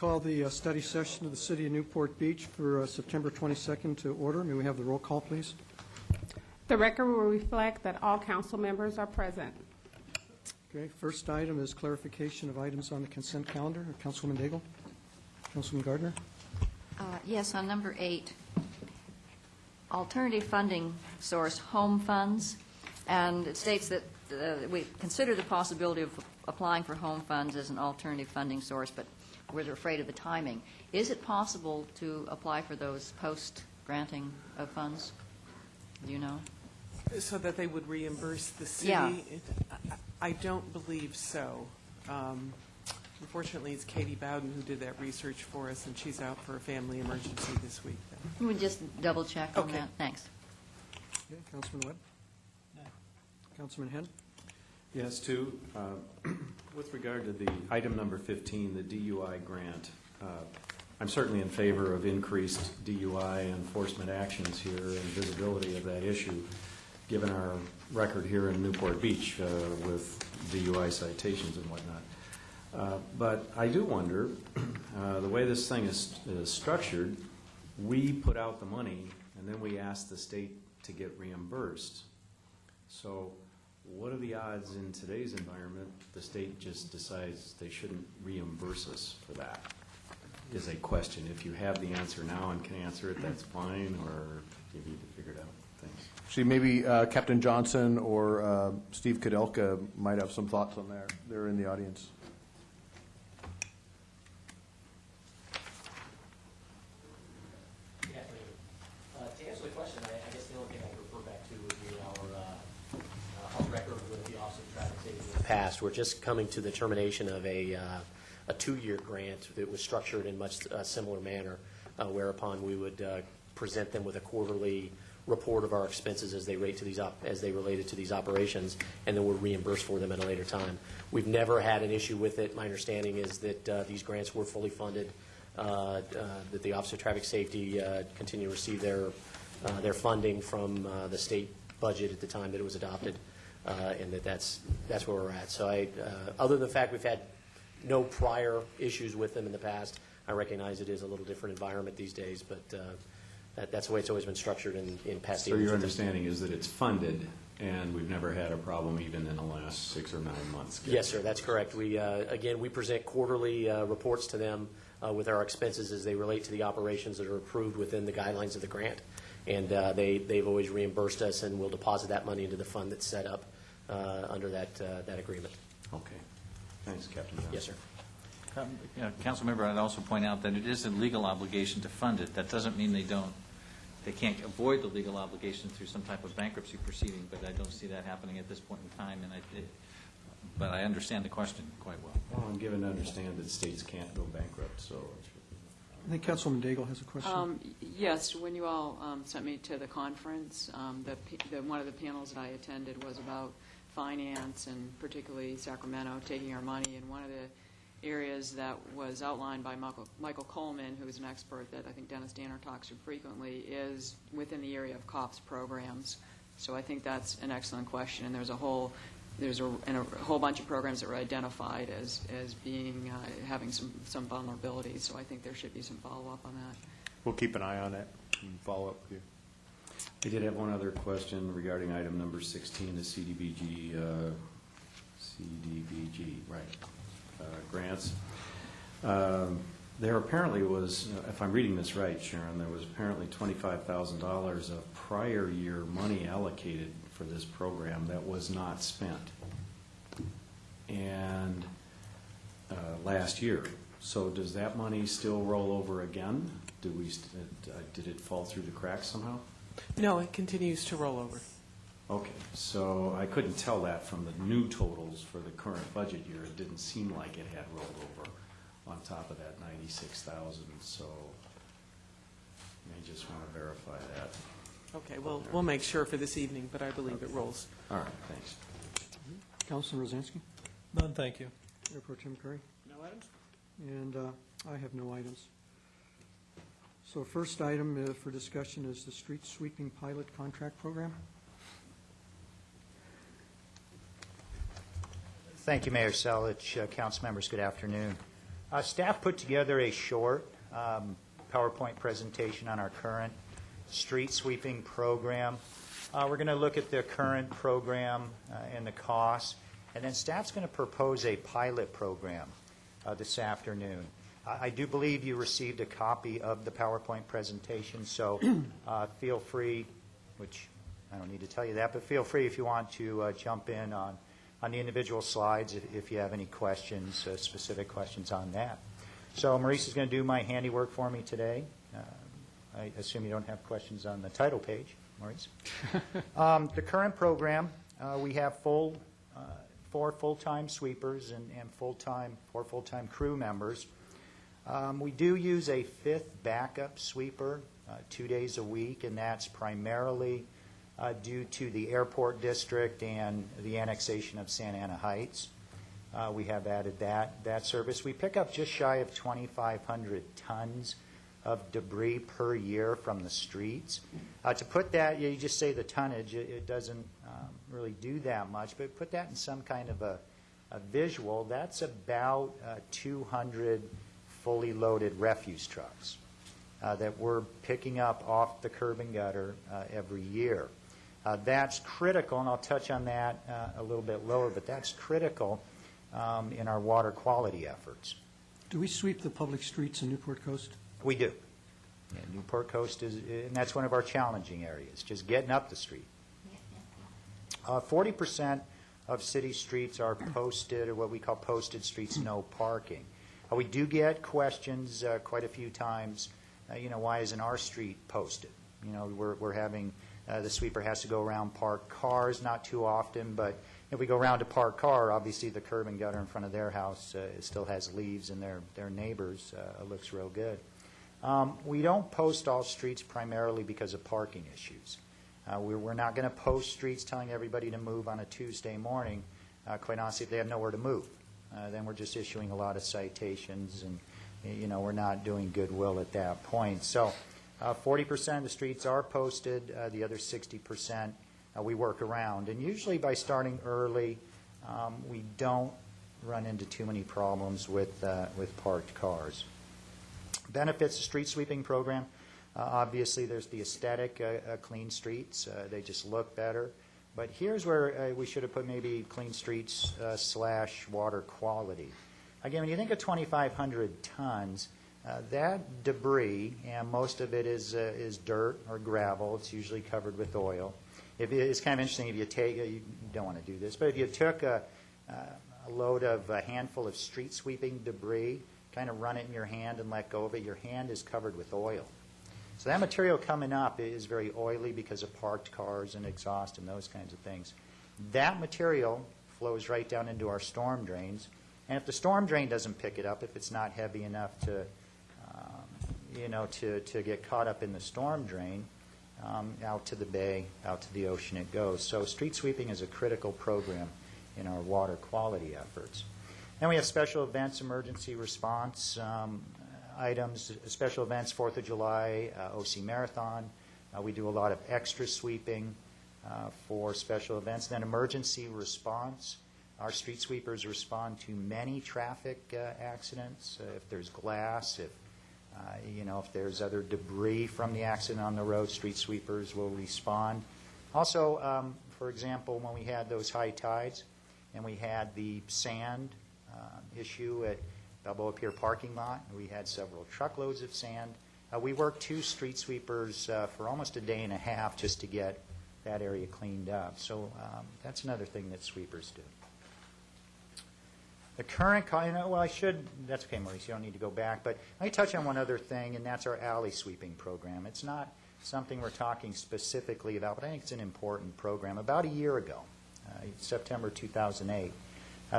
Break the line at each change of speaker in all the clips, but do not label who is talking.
call the study session of the City of Newport Beach for September 22nd to order. May we have the roll call, please?
The record will reflect that all council members are present.
Okay, first item is clarification of items on the consent calendar. Councilwoman Daigle? Councilman Gardner?
Yes, on number 8, alternative funding source, home funds, and it states that we consider the possibility of applying for home funds as an alternative funding source, but we're afraid of the timing. Is it possible to apply for those post-granting of funds? Do you know?
So that they would reimburse the city?
Yeah.
I don't believe so. Unfortunately, it's Katie Bowden who did that research for us, and she's out for a family emergency this week.
Can we just double-check on that? Thanks.
Okay, Councilman Webb? No. Councilman Henn?
Yes, with regard to the item number 15, the DUI grant, I'm certainly in favor of increased DUI enforcement actions here and visibility of that issue, given our record here in Newport Beach with DUI citations and whatnot. But I do wonder, the way this thing is structured, we put out the money and then we ask the state to get reimbursed. So what are the odds in today's environment the state just decides they shouldn't reimburse us for that? Is a question. If you have the answer now and can answer it, that's fine, or you need to figure it out. Thanks.
See, maybe Captain Johnson or Steve Kudelka might have some thoughts on that. They're in the audience.
To answer the question, I guess the only thing I could refer back to would be our record with the Office of Traffic Safety in the past. We're just coming to the termination of a 2-year grant that was structured in much similar manner, whereupon we would present them with a quarterly report of our expenses as they related to these operations, and then we're reimbursed for them at a later time. We've never had an issue with it. My understanding is that these grants were fully funded, that the Office of Traffic Safety continue to receive their funding from the state budget at the time that it was adopted, and that's where we're at. So other than the fact we've had no prior issues with them in the past, I recognize it is a little different environment these days, but that's the way it's always been structured in past years.
So your understanding is that it's funded, and we've never had a problem even in the last 6 or 9 months?
Yes, sir, that's correct. We present quarterly reports to them with our expenses as they relate to the operations that are approved within the guidelines of the grant, and they've always reimbursed us, and we'll deposit that money into the fund that's set up under that agreement.
Okay. Thanks, Captain Johnson.
Yes, sir.
Council member, I'd also point out that it is a legal obligation to fund it. That doesn't mean they can't avoid the legal obligation through some type of bankruptcy proceeding, but I don't see that happening at this point in time, but I understand the question quite well.
Well, I'm given to understand that states can't go bankrupt, so
I think Councilwoman Daigle has a question.
Yes, when you all sent me to the conference, one of the panels that I attended was about finance, and particularly Sacramento taking our money, and one of the areas that was outlined by Michael Coleman, who is an expert that I think Dennis Danner talks to frequently, is within the area of COPS programs. So I think that's an excellent question, and there's a whole bunch of programs that were identified as being having some vulnerabilities. So I think there should be some follow-up on that.
We'll keep an eye on it and follow up with you.
I did have one other question regarding item number 16, the CDBG, right, grants. There apparently was, if I'm reading this right, Sharon, there was apparently $25,000 of prior year money allocated for this program that was not spent, and last year. So does that money still roll over again? Did it fall through the cracks somehow?
No, it continues to roll over.
Okay, so I couldn't tell that from the new totals for the current budget year. It didn't seem like it had rolled over on top of that $96,000, so I just want to verify that.
Okay, well, we'll make sure for this evening, but I believe it rolls.
All right, thanks.
Councilman Rosansky?
None, thank you.
Mayor Pro Tem Curry?
No items?
And I have no items. So first item for discussion is the street sweeping pilot contract program.
Thank you, Mayor Selich. Council members, good afternoon.
Staff put together a short PowerPoint presentation on our current street sweeping program. We're going to look at the current program and the costs, and then staff's going to propose a pilot program this afternoon. I do believe you received a copy of the PowerPoint presentation, so feel free, which I don't need to tell you that, but feel free if you want to jump in on the individual slides if you have any questions, specific questions on that. So Maurice is going to do my handiwork for me today. I assume you don't have questions on the title page, Maurice. The current program, we have four full-time sweepers and four full-time crew members. We do use a fifth backup sweeper 2 days a week, and that's primarily due to the airport district and the annexation of Santa Ana Heights. We have added that service. We pick up just shy of 2,500 tons of debris per year from the streets. To put that, you just say the tonnage, it doesn't really do that much, but put that in some kind of a visual, that's about 200 fully loaded refuse trucks that we're picking up off the curb and gutter every year. That's critical, and I'll touch on that a little bit lower, but that's critical in our water quality efforts.
Do we sweep the public streets in Newport Coast?
We do. Yeah, Newport Coast is, and that's one of our challenging areas, just getting up the street. 40% of city streets are posted, or what we call posted streets, no parking. We do get questions quite a few times, why isn't our street posted? We're having, the sweeper has to go around parked cars, not too often, but if we go around to parked car, obviously the curb and gutter in front of their house it still has leaves, and their neighbors looks real good. We don't post all streets primarily because of parking issues. We're not going to post streets telling everybody to move on a Tuesday morning, quite honestly, if they have nowhere to move. Then we're just issuing a lot of citations, and we're not doing goodwill at that point. So 40% of the streets are posted. The other 60% we work around. And usually by starting early, we don't run into too many problems with parked cars. Benefits of street sweeping program. Obviously, there's the aesthetic, clean streets. They just look better. But here's where we should have put maybe clean streets / water quality. Again, when you think of 2,500 tons, that debris, and most of it is dirt or gravel. It's usually covered with oil. It's kind of interesting if you take, you don't want to do this, but if you took a load of a handful of street sweeping debris, kind of run it in your hand and let go of it, your hand is covered with oil. So that material coming up is very oily because of parked cars and exhaust and those kinds of things. That material flows right down into our storm drains. And if the storm drain doesn't pick it up, if it's not heavy enough to get caught up in the storm drain, out to the bay, out to the ocean it goes. So street sweeping is a critical program in our water quality efforts. Then we have special events, emergency response items, special events, 4th of July, OC Marathon. We do a lot of extra sweeping for special events. Then emergency response. Our street sweepers respond to many traffic accidents. If there's glass, if there's other debris from the accident on the road, street sweepers will respond. Also, for example, when we had those high tides and we had the sand issue at Balboa Pier parking lot, we had several truckloads of sand. We worked 2 street sweepers for almost a day and a half just to get that area cleaned up. So that's another thing that sweepers do. The current, that's okay, Maurice, you don't need to go back, but let me touch on one other thing, and that's our alley sweeping program. It's not something we're talking specifically about, but I think it's an important program. About a year ago, September 2008,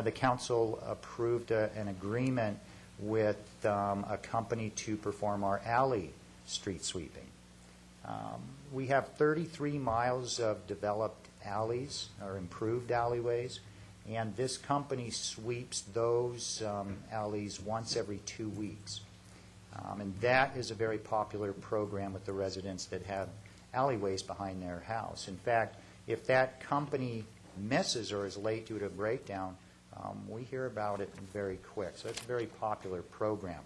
the council approved an agreement with a company to perform our alley street sweeping. We have 33 miles of developed alleys, or improved alleyways, and this company sweeps those alleys once every 2 weeks. And that is a very popular program with the residents that have alleyways behind their house. In fact, if that company misses or is late due to a breakdown, we hear about it very quick. So it's a very popular program.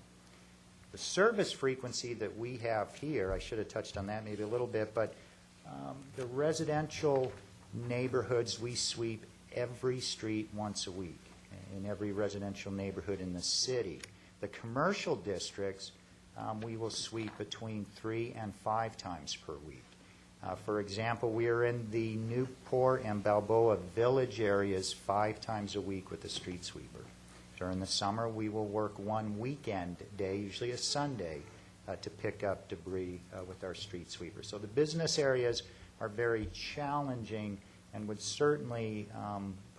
The service frequency that we have here, I should have touched on that maybe a little bit, but the residential neighborhoods, we sweep every street once a week in every residential neighborhood in the city. The commercial districts, we will sweep between 3 and 5 times per week. For example, we are in the Newport and Balboa Village areas 5 times a week with the street sweeper. During the summer, we will work one weekend day, usually a Sunday, to pick up debris with our street sweeper. So the business areas are very challenging and would certainly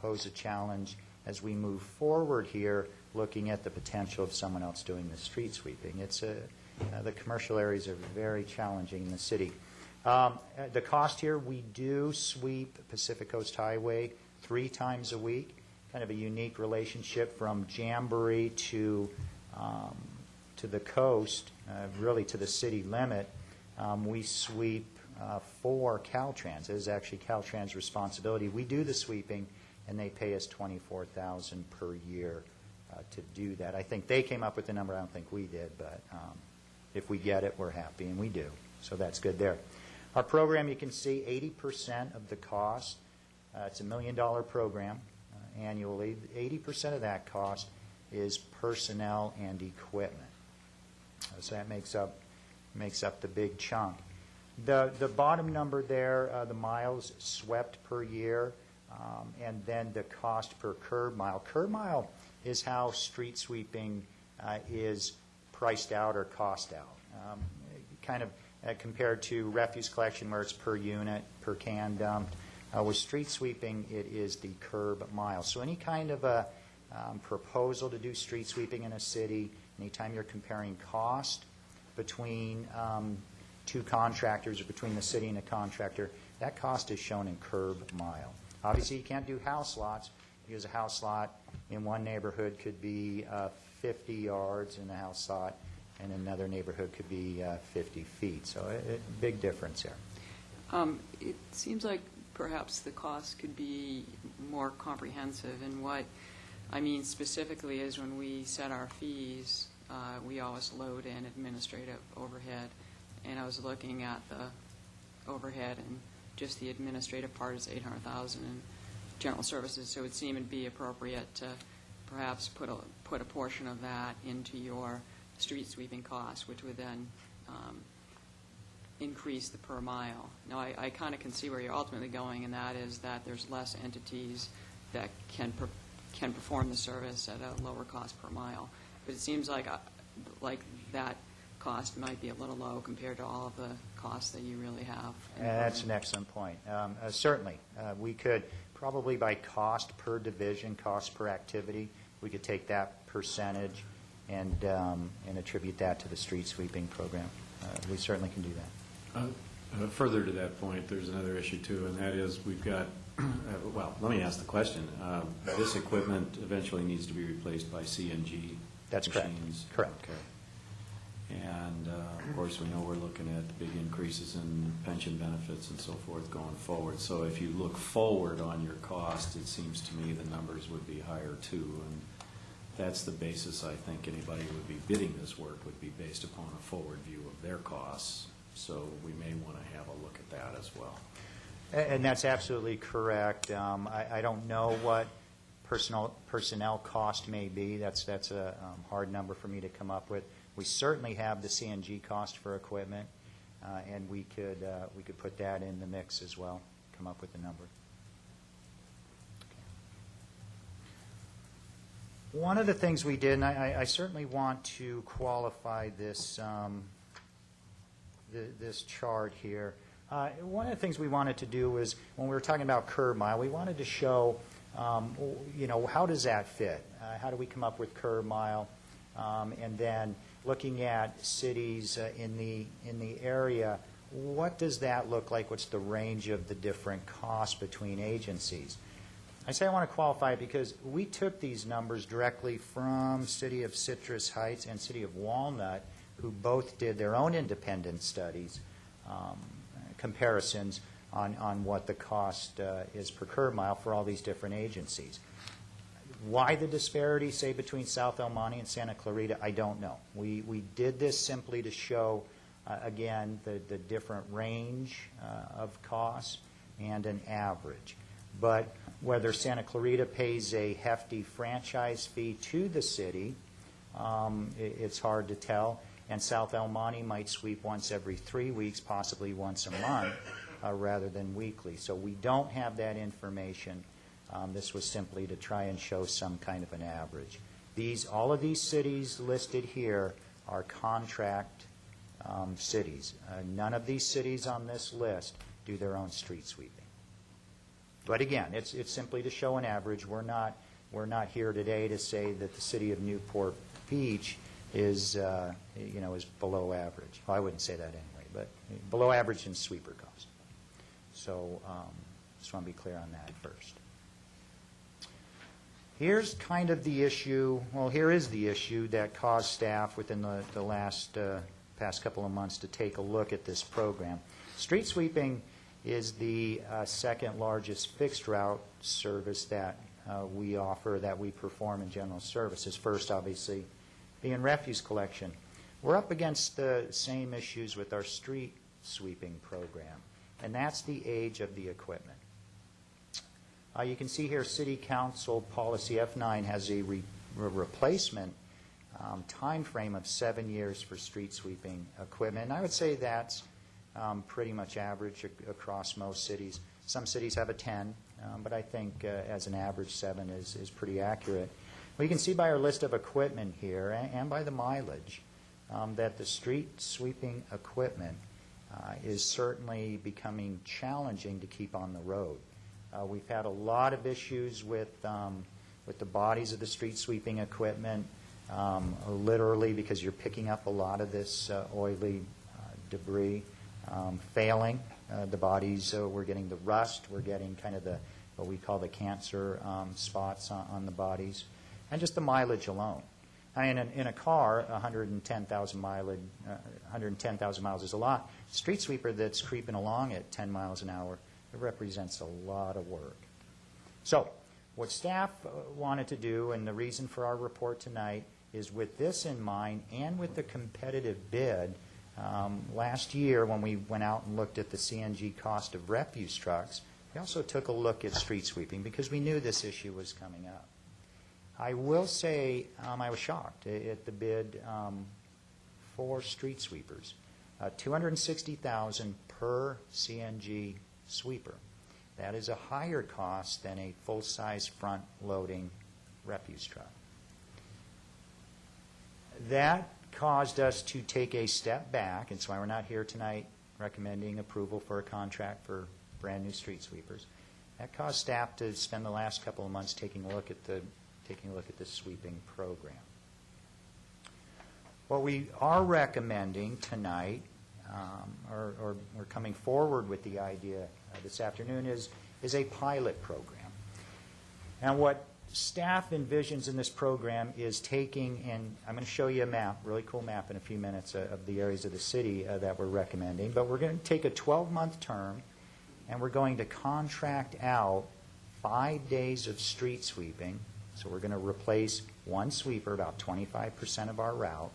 pose a challenge as we move forward here, looking at the potential of someone else doing the street sweeping. The commercial areas are very challenging in the city. The cost here, we do sweep Pacific Coast Highway 3 times a week, kind of a unique relationship from Jamboree to the coast, really to the city limit. We sweep 4 Caltrans. It is actually Caltrans' responsibility. We do the sweeping, and they pay us $24,000 per year to do that. I think they came up with the number. I don't think we did, but if we get it, we're happy, and we do. So that's good there. Our program, you can see 80% of the cost. It's a $1 million program annually. 80% of that cost is personnel and equipment. So that makes up the big chunk. The bottom number there, the miles swept per year, and then the cost per curb mile. Curb mile is how street sweeping is priced out or cost out. Kind of compared to refuse collection where it's per unit, per can dumped. With street sweeping, it is the curb mile. So any kind of a proposal to do street sweeping in a city, anytime you're comparing cost between 2 contractors or between the city and a contractor, that cost is shown in curb mile. Obviously, you can't do house lots because a house lot in one neighborhood could be 50 yards in a house lot, and another neighborhood could be 50 feet. So a big difference here.
It seems like perhaps the cost could be more comprehensive, and what I mean specifically is when we set our fees, we always load in administrative overhead, and I was looking at the overhead, and just the administrative part is $800,000 in general services, so it would seem to be appropriate to perhaps put a portion of that into your street sweeping costs, which would then increase the per mile. Now, I kind of can see where you're ultimately going, and that is that there's less entities that can perform the service at a lower cost per mile. But it seems like that cost might be a little low compared to all of the costs that you really have.
That's an excellent point. Certainly, we could probably by cost per division, cost per activity, we could take that percentage and attribute that to the street sweeping program. We certainly can do that.
Further to that point, there's another issue too, and that is we've got, well, let me ask the question. This equipment eventually needs to be replaced by CNG
That's
machines.
Correct.
Okay. And of course, we know we're looking at big increases in pension benefits and so forth going forward. So if you look forward on your cost, it seems to me the numbers would be higher too. And that's the basis I think anybody who would be bidding this work would be based upon a forward view of their costs. So we may want to have a look at that as well.
And that's absolutely correct. I don't know what personnel cost may be. That's a hard number for me to come up with. We certainly have the CNG cost for equipment, and we could put that in the mix as well, come up with a number. One of the things we did, and I certainly want to qualify this this chart here. One of the things we wanted to do was, when we were talking about curb mile, we wanted to show, how does that fit? How do we come up with curb mile? And then looking at cities in the area, what does that look like? What's the range of the different costs between agencies? I say I want to qualify it because we took these numbers directly from City of Citrus Heights and City of Walnut, who both did their own independent studies, comparisons on what the cost is per curb mile for all these different agencies. Why the disparity, say, between South El Monte and Santa Clarita, I don't know. We did this simply to show, again, the different range of costs and an average. But whether Santa Clarita pays a hefty franchise fee to the city, it's hard to tell. And South El Monte might sweep once every 3 weeks, possibly once a month, rather than weekly. So we don't have that information. This was simply to try and show some kind of an average. All of these cities listed here are contract cities. None of these cities on this list do their own street sweeping. But again, it's simply to show an average. We're not here today to say that the city of Newport Beach is below average. Well, I wouldn't say that anyway, but below average in sweeper cost. So just want to be clear on that first. Here's kind of the issue, well, here is the issue that caused staff within the past couple of months to take a look at this program. Street sweeping is the second largest fixed route service that we offer, that we perform in general services. First, obviously, being refuse collection. We're up against the same issues with our street sweeping program, and that's the age of the equipment. You can see here City Council Policy F9 has a replacement time frame of 7 years for street sweeping equipment. And I would say that's pretty much average across most cities. Some cities have a 10, but I think as an average 7 is pretty accurate. Well, you can see by our list of equipment here and by the mileage that the street sweeping equipment is certainly becoming challenging to keep on the road. We've had a lot of issues with the bodies of the street sweeping equipment, literally because you're picking up a lot of this oily debris, failing. The bodies, we're getting the rust, we're getting kind of what we call the cancer spots on the bodies, and just the mileage alone. I mean, in a car, 110,000 miles is a lot. Street sweeper that's creeping along at 10 miles an hour, it represents a lot of work. So what staff wanted to do, and the reason for our report tonight, is with this in mind and with the competitive bid, last year when we went out and looked at the CNG cost of refuse trucks, we also took a look at street sweeping because we knew this issue was coming up. I will say I was shocked at the bid for street sweepers. $260,000 per CNG sweeper. That is a higher cost than a full-size front-loading refuse truck. That caused us to take a step back, and so we're not here tonight recommending approval for a contract for brand-new street sweepers. That caused staff to spend the last couple of months taking a look at the sweeping program. What we are recommending tonight, or we're coming forward with the idea this afternoon, is a pilot program. And what staff envisions in this program is taking, and I'm going to show you a map, really cool map in a few minutes of the areas of the city that we're recommending, but we're going to take a 12-month term and we're going to contract out 5 days of street sweeping. So we're going to replace one sweeper, about 25% of our route.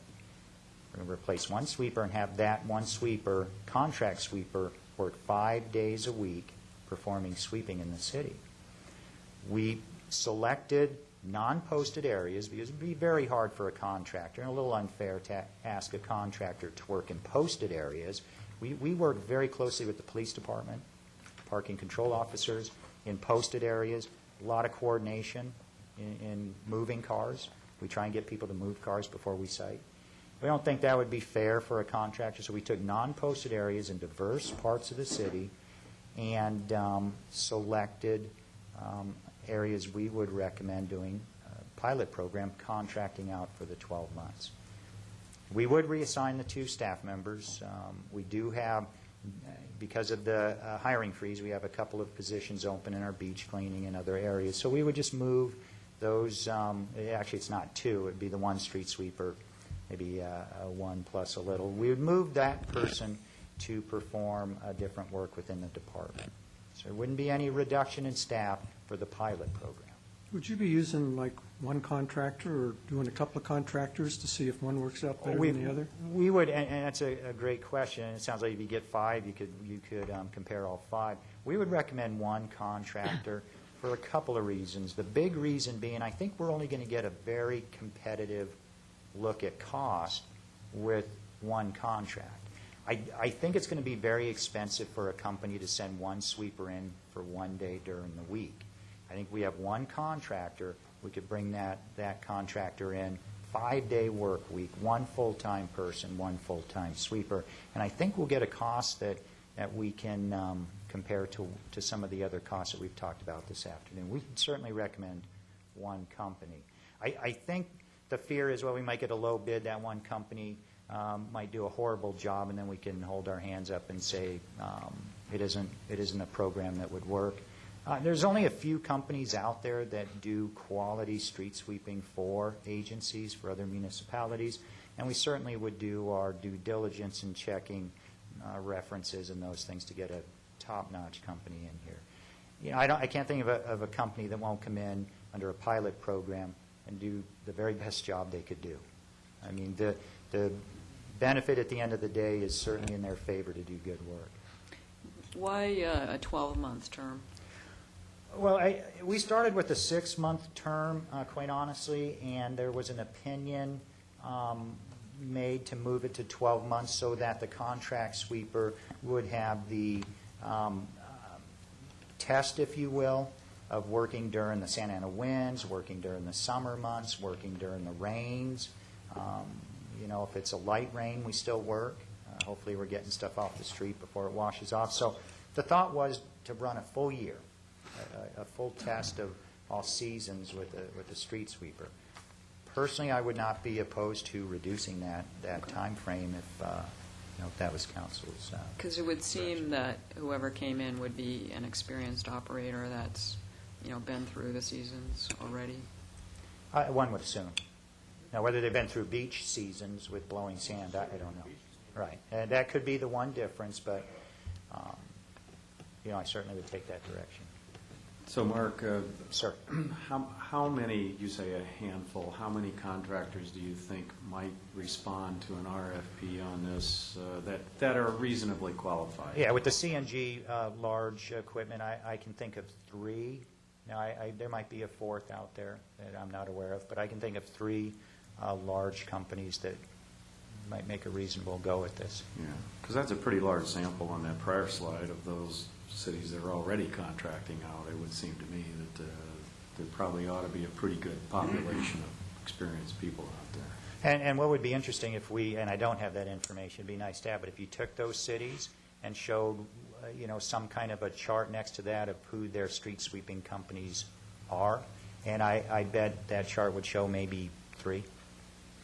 We're going to replace one sweeper and have that one sweeper, contract sweeper, work 5 days a week performing sweeping in the city. We selected non-posted areas because it would be very hard for a contractor and a little unfair to ask a contractor to work in posted areas. We work very closely with the police department, parking control officers in posted areas, a lot of coordination in moving cars. We try and get people to move cars before we cite. We don't think that would be fair for a contractor, so we took non-posted areas in diverse parts of the city and selected areas we would recommend doing a pilot program, contracting out for the 12 months. We would reassign the 2 staff members. We do have, because of the hiring freeze, we have a couple of positions open in our beach cleaning and other areas. So we would just move those, actually it's not 2, it would be the one street sweeper, maybe a 1 plus a little. We would move that person to perform different work within the department. So there wouldn't be any reduction in staff for the pilot program.
Would you be using like one contractor or doing a couple of contractors to see if one works out better than the other?
We would, and that's a great question. It sounds like if you get 5, you could compare all 5. We would recommend one contractor for a couple of reasons. The big reason being, I think we're only going to get a very competitive look at cost with one contract. I think it's going to be very expensive for a company to send one sweeper in for one day during the week. I think we have one contractor, we could bring that contractor in, 5-day work week, one full-time person, one full-time sweeper, and I think we'll get a cost that we can compare to some of the other costs that we've talked about this afternoon. We can certainly recommend one company. I think the fear is, well, we might get a low bid, that one company might do a horrible job, and then we can hold our hands up and say it isn't a program that would work. There's only a few companies out there that do quality street sweeping for agencies, for other municipalities, and we certainly would do our due diligence in checking references and those things to get a top-notch company in here. You know, I can't think of a company that won't come in under a pilot program and do the very best job they could do. I mean, the benefit at the end of the day is certainly in their favor to do good work.
Why a 12-month term?
Well, we started with a 6-month term, quite honestly, and there was an opinion made to move it to 12 months so that the contract sweeper would have the test, if you will, of working during the Santa Ana winds, working during the summer months, working during the rains. You know, if it's a light rain, we still work. Hopefully we're getting stuff off the street before it washes off. So the thought was to run a full year, a full test of all seasons with a street sweeper. Personally, I would not be opposed to reducing that time frame if that was council's.
Because it would seem that whoever came in would be an experienced operator that's, been through the seasons already.
One would assume. Now, whether they've been through beach seasons with blowing sand, I don't know. Right. And that could be the one difference, but, I certainly would take that direction.
So, Mark,
Sir.
how many, you say a handful, how many contractors do you think might respond to an RFP on this that are reasonably qualified?
Yeah, with the CNG large equipment, I can think of 3. Now, there might be a 4th out there that I'm not aware of, but I can think of 3 large companies that might make a reasonable go at this.
Yeah, because that's a pretty large sample on that prior slide of those cities that are already contracting out. It would seem to me that there probably ought to be a pretty good population of experienced people out there.
And what would be interesting if we, and I don't have that information, it'd be nice to have, but if you took those cities and showed, some kind of a chart next to that of who their street sweeping companies are, and I bet that chart would show maybe 3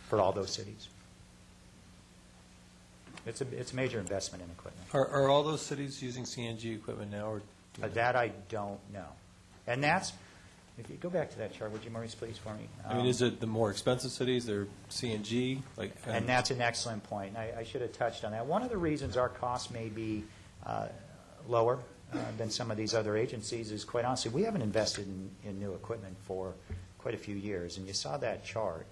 for all those cities. It's a major investment in equipment.
Are all those cities using CNG equipment now? Or
that I don't know. And that's, if you go back to that chart, would you, Maurice, please, for me?
I mean, is it the more expensive cities, they're CNG?
And that's an excellent point. I should have touched on that. One of the reasons our costs may be lower than some of these other agencies is, quite honestly, we haven't invested in new equipment for quite a few years. And you saw that chart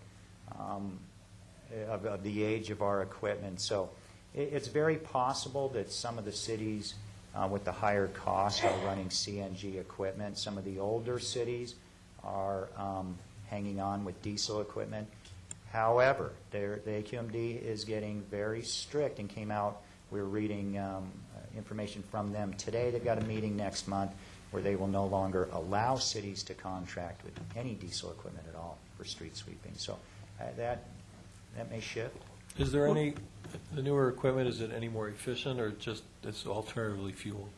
of the age of our equipment. So it's very possible that some of the cities with the higher cost are running CNG equipment. Some of the older cities are hanging on with diesel equipment. However, the AQMD is getting very strict and came out, we're reading information from them today. They've got a meeting next month where they will no longer allow cities to contract with any diesel equipment at all for street sweeping. So that may shift.
Is there the newer equipment, is it any more efficient or just it's alternatively fueled?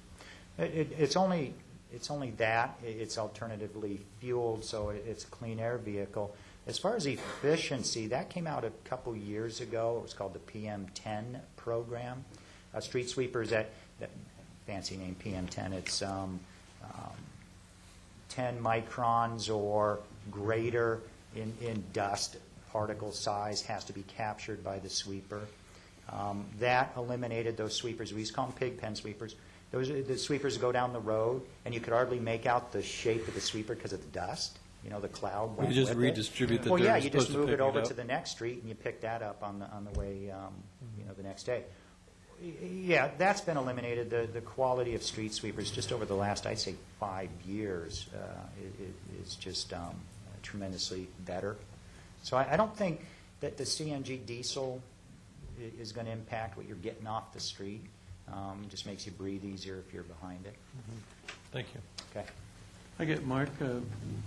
It's only that. It's alternatively fueled, so it's a clean air vehicle. As far as efficiency, that came out a couple years ago. It was called the PM10 program. Street sweepers, that fancy name PM10, it's 10 microns or greater in dust particle size has to be captured by the sweeper. That eliminated those sweepers. We used to call them pig pen sweepers. The sweepers go down the road, and you could hardly make out the shape of the sweeper because of the dust. the cloud
We
went
just
with it.
redistribute that
Well, yeah,
they're
you just
supposed to
move
pick
it over
up.
to the next street, and you pick that up on the way, the next day. Yeah, that's been eliminated. The quality of street sweepers, just over the last, I'd say, 5 years, is just tremendously better. So I don't think that the CNG diesel is going to impact what you're getting off the street. It just makes you breathe easier if you're behind it.
Thank you.
Okay.
I get, Mark,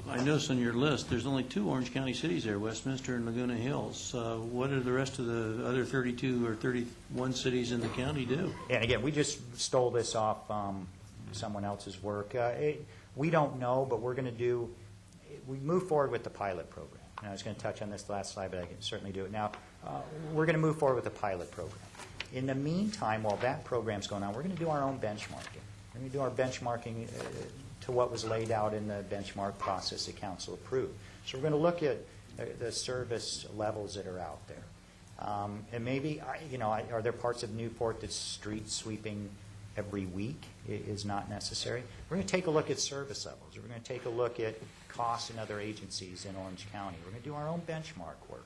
I noticed on your list, there's only 2 Orange County cities there, Westminster and Laguna Hills. What do the rest of the other 32 or 31 cities in the county do?
And again, we just stole this off someone else's work. We don't know, but we're going to do, we move forward with the pilot program. And I was going to touch on this last slide, but I can certainly do it now. We're going to move forward with the pilot program. In the meantime, while that program's going on, we're going to do our own benchmarking. We're going to do our benchmarking to what was laid out in the benchmark process that council approved. So we're going to look at the service levels that are out there. And maybe, are there parts of Newport that street sweeping every week is not necessary? We're going to take a look at service levels. We're going to take a look at costs in other agencies in Orange County. We're going to do our own benchmark work.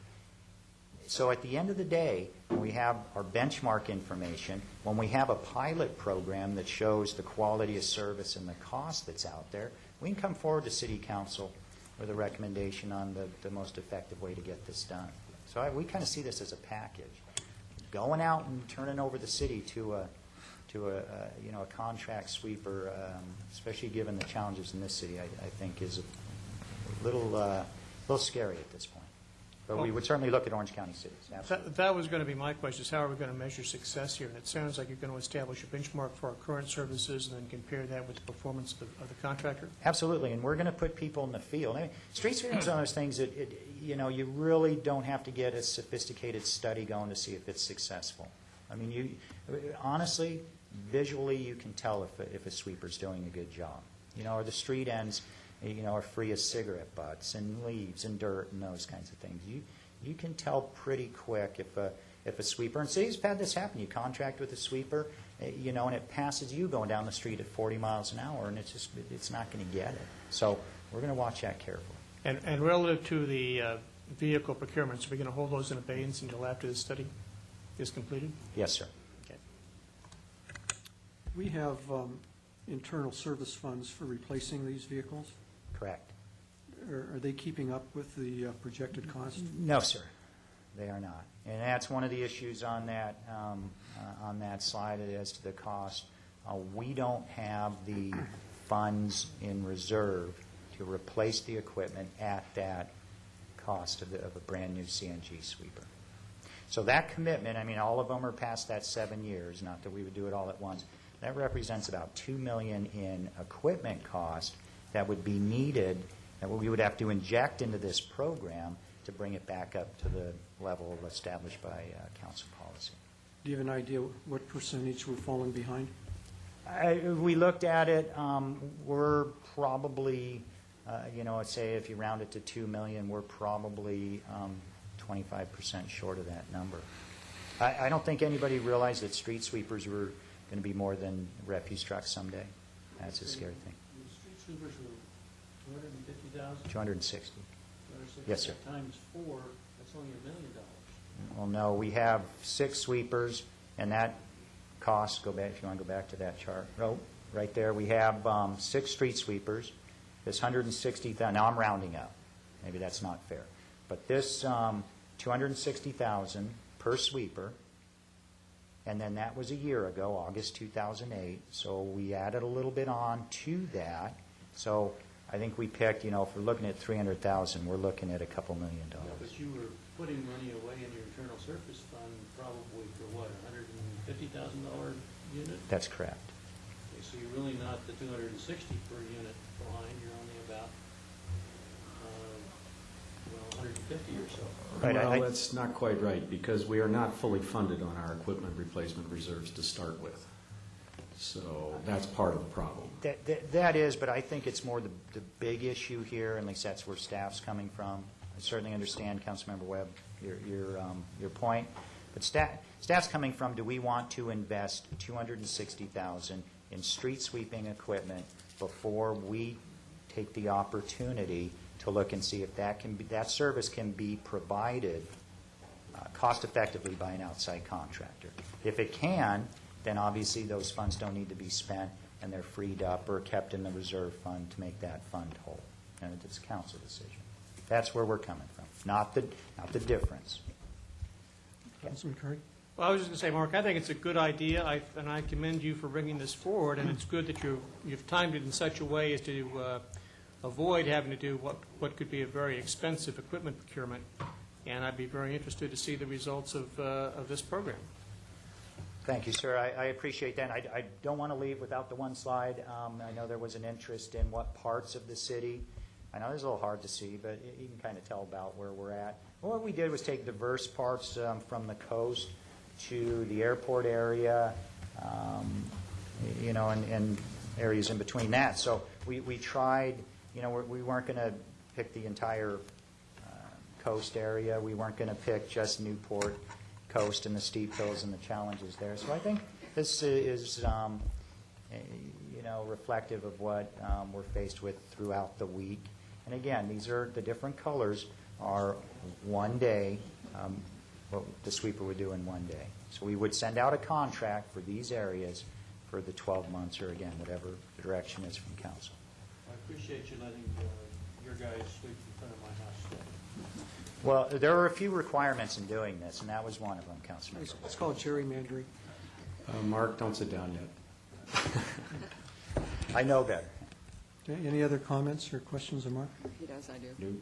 So at the end of the day, when we have our benchmark information, when we have a pilot program that shows the quality of service and the cost that's out there, we can come forward to City Council with a recommendation on the most effective way to get this done. So we kind of see this as a package. Going out and turning over the city to a contract sweeper, especially given the challenges in this city, I think is a little scary at this point. But we would certainly look at Orange County cities, absolutely.
That was going to be my question, is how are we going to measure success here? And it sounds like you're going to establish a benchmark for our current services and then compare that with the performance of the contractor?
Absolutely, and we're going to put people in the field. I mean, street sweeping is one of those things that, you really don't have to get a sophisticated study going to see if it's successful. I mean, honestly, visually, you can tell if a sweeper's doing a good job. Or the street ends are free of cigarette butts and leaves and dirt and those kinds of things. You can tell pretty quick if a sweeper, and cities have had this happen, you contract with a sweeper, and it passes you going down the street at 40 miles an hour, and it's not going to get it. So we're going to watch that carefully.
And relative to the vehicle procurements, are we going to hold those in abeyance until after the study is completed?
Yes, sir.
Okay.
We have internal service funds for replacing these vehicles.
Correct.
Are they keeping up with the projected cost?
No, sir. They are not. And that's one of the issues on that slide as to the cost. We don't have the funds in reserve to replace the equipment at that cost of a brand-new CNG sweeper. So that commitment, all of them are past that 7 years, not that we would do it all at once. That represents about $2 million in equipment cost that would be needed, that we would have to inject into this program to bring it back up to the level established by council policy.
Do you have an idea what percentage we're falling behind?
We looked at it. We're probably, I'd say if you round it to $2 million, we're probably 25% short of that number. I don't think anybody realized that street sweepers were going to be more than refuse trucks someday. That's a scary thing.
The street sweepers were 250,000?
260. Yes, sir.
Times 4, that's only $1 million.
Well, no, we have 6 sweepers, and that cost, go back, if you want to go back to that chart. Oh, right there, we have 6 street sweepers. This 160,000, now I'm rounding up. Maybe that's not fair. But this 260,000 per sweeper, and then that was a year ago, August 2008. So we added a little bit on to that. So I think we picked, if we're looking at 300,000, we're looking at a couple $1 million.
Yeah, but you were putting money away in your internal service fund probably for what, $150,000 unit?
That's correct.
Okay, so you're really not the 260 per unit behind. You're only about 150 or so.
Right,
Well, that's not quite right, because we are not fully funded on our equipment replacement reserves to start with. So that's part of the problem.
That is, but I think it's more the big issue here, at least that's where staff's coming from. I certainly understand, Councilmember Webb, your point. But staff's coming from, do we want to invest $260,000 in street sweeping equipment before we take the opportunity to look and see if that service can be provided cost-effectively by an outside contractor. If it can, then obviously those funds don't need to be spent, and they're freed up or kept in the reserve fund to make that fund whole. And it's a council decision. That's where we're coming from, not the difference.
Councilman Curry?
Well, I was just going to say, Mark, I think it's a good idea, and I commend you for bringing this forward, and it's good that you've timed it in such a way as to avoid having to do what could be a very expensive equipment procurement, and I'd be very interested to see the results of this program.
Thank you, sir. I appreciate that. I don't want to leave without the one slide. I know there was an interest in what parts of the city. I know it's a little hard to see, but you can kind of tell about where we're at. What we did was take diverse parts from the coast to the airport area, and areas in between that. So we tried, we weren't going to pick the entire coast area. We weren't going to pick just Newport coast and the steep hills and the challenges there. So I think this is, reflective of what we're faced with throughout the week. And again, these are the different colors are one day, what the sweeper would do in one day. So we would send out a contract for these areas for the 12 months or, again, whatever the direction is from council.
I appreciate you letting your guys sweep in front of my house.
Well, there are a few requirements in doing this, and that was one of them, Councilman.
It's called gerrymandering.
Mark, don't sit down yet.
I know better.
Okay, any other comments or questions of Mark?
He does, I do.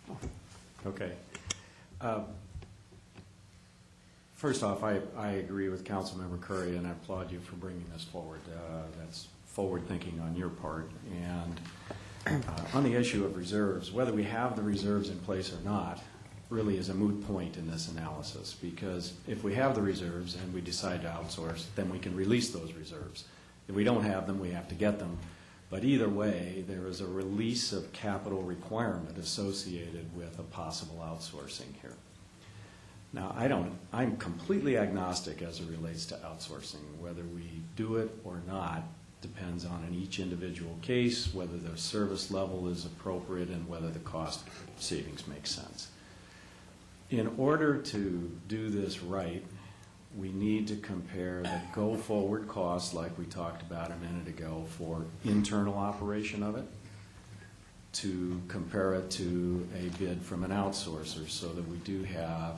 No. Okay. First off, I agree with Councilmember Curry, and I applaud you for bringing this forward. That's forward thinking on your part. And on the issue of reserves, whether we have the reserves in place or not really is a moot point in this analysis, because if we have the reserves and we decide to outsource, then we can release those reserves. If we don't have them, we have to get them. But either way, there is a release of capital requirement associated with a possible outsourcing here. Now, I'm completely agnostic as it relates to outsourcing. Whether we do it or not depends on in each individual case, whether the service level is appropriate and whether the cost savings make sense. In order to do this right, we need to compare the go-forward costs, like we talked about a minute ago, for internal operation of it, to compare it to a bid from an outsourcer so that we do have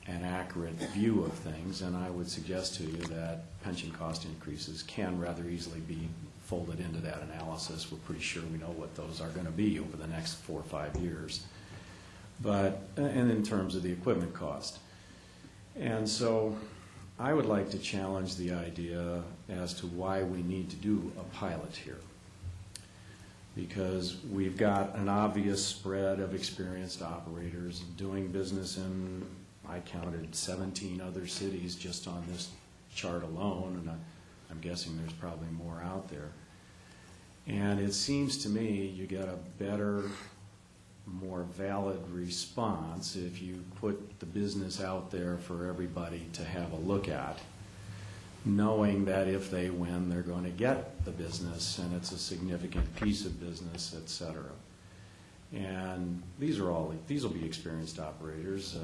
an accurate view of things. And I would suggest to you that pension cost increases can rather easily be folded into that analysis. We're pretty sure we know what those are going to be over the next 4 or 5 years. But, and in terms of the equipment cost. And so I would like to challenge the idea as to why we need to do a pilot here. Because we've got an obvious spread of experienced operators doing business in, I counted 17 other cities just on this chart alone, and I'm guessing there's probably more out there. And it seems to me you get a better, more valid response if you put the business out there for everybody to have a look at, knowing that if they win, they're going to get the business and it's a significant piece of business, et cetera. And these will be experienced operators,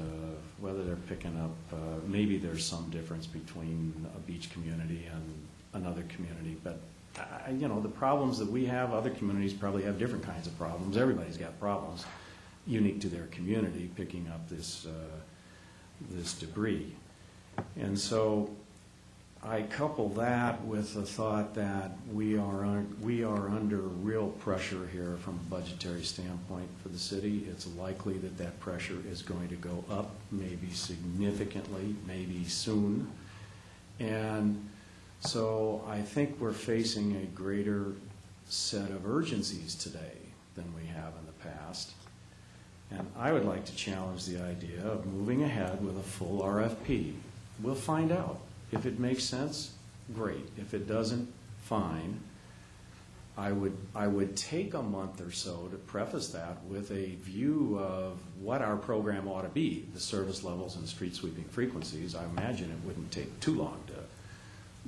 whether they're picking up, maybe there's some difference between a beach community and another community, but the problems that we have, other communities probably have different kinds of problems. Everybody's got problems unique to their community picking up this debris. And so I couple that with the thought that we are under real pressure here from a budgetary standpoint for the city. It's likely that that pressure is going to go up, maybe significantly, maybe soon. And so I think we're facing a greater set of urgencies today than we have in the past. And I would like to challenge the idea of moving ahead with a full RFP. We'll find out. If it makes sense, great. If it doesn't, fine. I would take a month or so to preface that with a view of what our program ought to be, the service levels and street sweeping frequencies. I imagine it wouldn't take too long to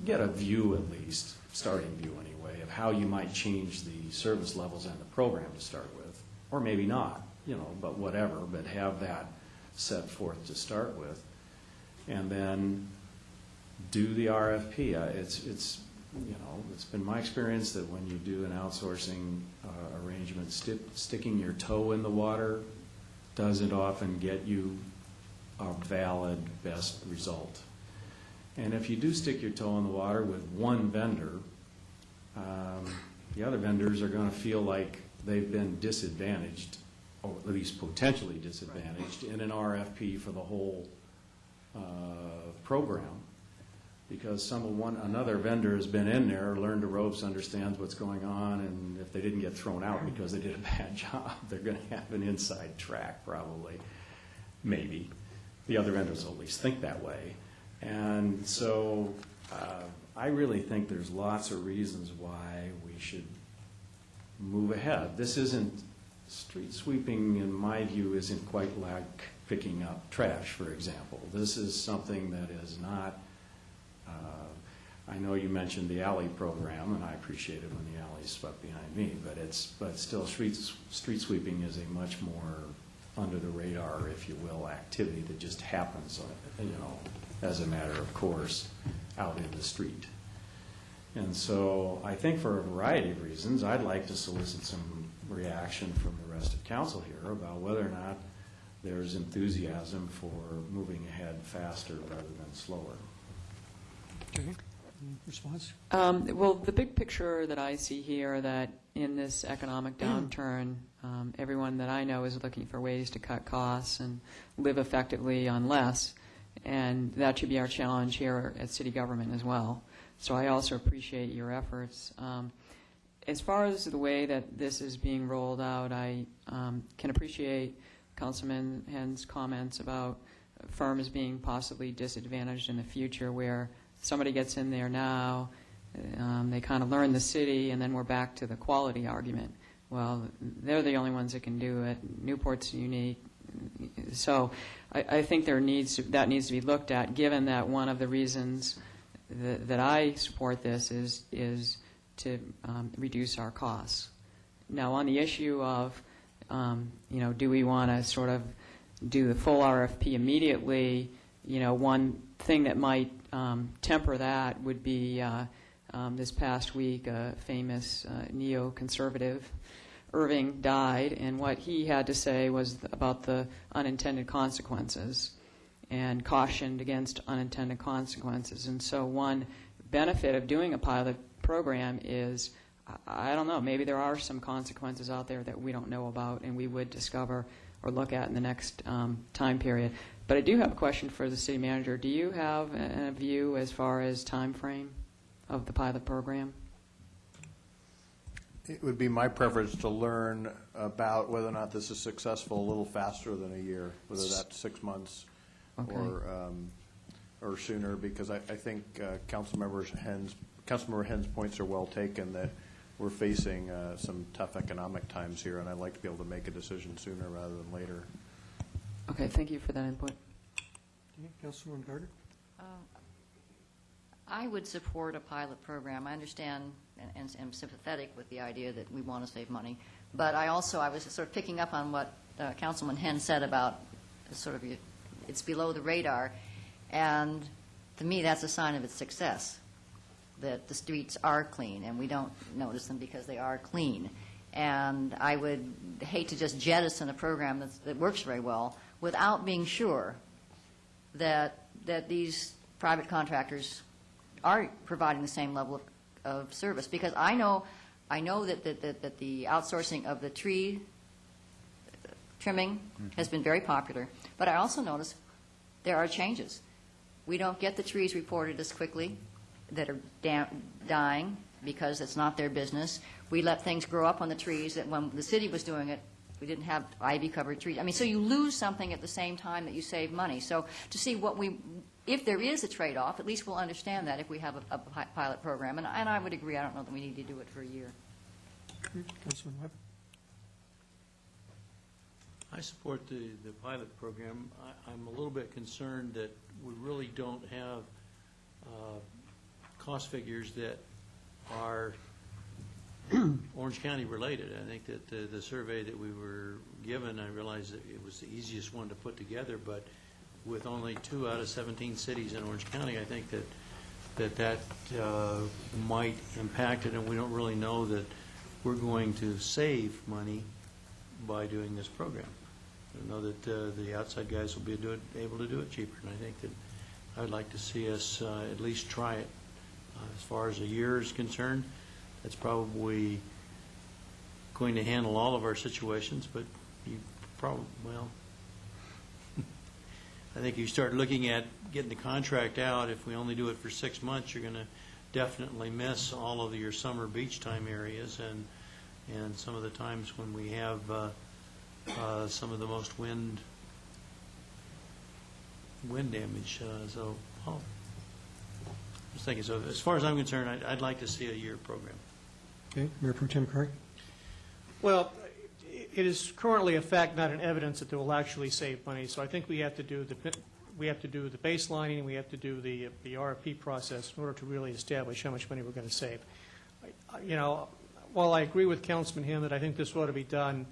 get a view, at least, starting view anyway, of how you might change the service levels and the program to start with, or maybe not, but whatever, but have that set forth to start with, and then do the RFP. It's been my experience that when you do an outsourcing arrangement, sticking your toe in the water doesn't often get you a valid best result. And if you do stick your toe in the water with one vendor, the other vendors are going to feel like they've been disadvantaged, or at least potentially disadvantaged, in an RFP for the whole program, because another vendor has been in there, learned the ropes, understands what's going on, and if they didn't get thrown out because they did a bad job, they're going to have an inside track probably, maybe. The other vendors will at least think that way. And so I really think there's lots of reasons why we should move ahead. This isn't, street sweeping, in my view, isn't quite like picking up trash, for example. This is something that is not, I know you mentioned the alley program, and I appreciate it when the alley's swept behind me, but still, street sweeping is a much more under the radar, if you will, activity that just happens, as a matter of course, out in the street. And so I think for a variety of reasons, I'd like to solicit some reaction from the rest of council here about whether or not there's enthusiasm for moving ahead faster rather than slower.
Okay. Response?
Well, the big picture that I see here, that in this economic downturn, everyone that I know is looking for ways to cut costs and live effectively on less, and that should be our challenge here at city government as well. So I also appreciate your efforts. As far as the way that this is being rolled out, I can appreciate Councilman Henn's comments about firms being possibly disadvantaged in the future, where somebody gets in there now, they kind of learn the city, and then we're back to the quality argument. Well, they're the only ones that can do it. Newport's unique. So I think that needs to be looked at, given that one of the reasons that I support this is to reduce our costs. Now, on the issue of, do we want to sort of do the full RFP immediately, one thing that might temper that would be this past week, a famous neoconservative, Irving, died, and what he had to say was about the unintended consequences and cautioned against unintended consequences. And so one benefit of doing a pilot program is, I don't know, maybe there are some consequences out there that we don't know about and we would discover or look at in the next time period. But I do have a question for the city manager. Do you have a view as far as time frame of the pilot program?
It would be my preference to learn about whether or not this is successful a little faster than a year, whether that's 6 months or sooner, because I think Councilmember Henn's points are well taken, that we're facing some tough economic times here, and I'd like to be able to make a decision sooner rather than later.
Okay, thank you for that input.
Okay, Councilwoman Gardner?
I would support a pilot program. I understand and am sympathetic with the idea that we want to save money. But I was sort of picking up on what Councilman Henn said about sort of it's below the radar. And to me, that's a sign of its success, that the streets are clean, and we don't notice them because they are clean. And I would hate to just jettison a program that works very well without being sure that these private contractors are providing the same level of service. Because I know that the outsourcing of the tree trimming has been very popular, but I also notice there are changes. We don't get the trees reported as quickly that are dying because it's not their business. We let things grow up on the trees that when the city was doing it, we didn't have ivy-covered trees. I mean, so you lose something at the same time that you save money. So to see if there is a trade-off, at least we'll understand that if we have a pilot program. And I would agree, I don't know that we need to do it for a year.
Councilman Webb?
I support the pilot program. I'm a little bit concerned that we really don't have cost figures that are Orange County related. I think that the survey that we were given, I realized that it was the easiest one to put together, but with only 2 out of 17 cities in Orange County, I think that might impact it, and we don't really know that we're going to save money by doing this program. I know that the outside guys will be able to do it cheaper, and I think that I'd like to see us at least try it. As far as a year is concerned, that's probably going to handle all of our situations, but you probably, well, I think you start looking at getting the contract out. If we only do it for 6 months, you're going to definitely miss all of your summer beach time areas and some of the times when we have some of the most wind damage. So, I was thinking, so as far as I'm concerned, I'd like to see a year program.
Okay, Mayor Pro Tem Curry?
Well, it is currently a fact, not an evidence, that they will actually save money. So I think we have to do the baselining, we have to do the RFP process in order to really establish how much money we're going to save. You know, while I agree with Councilman Ham that I think this ought to be done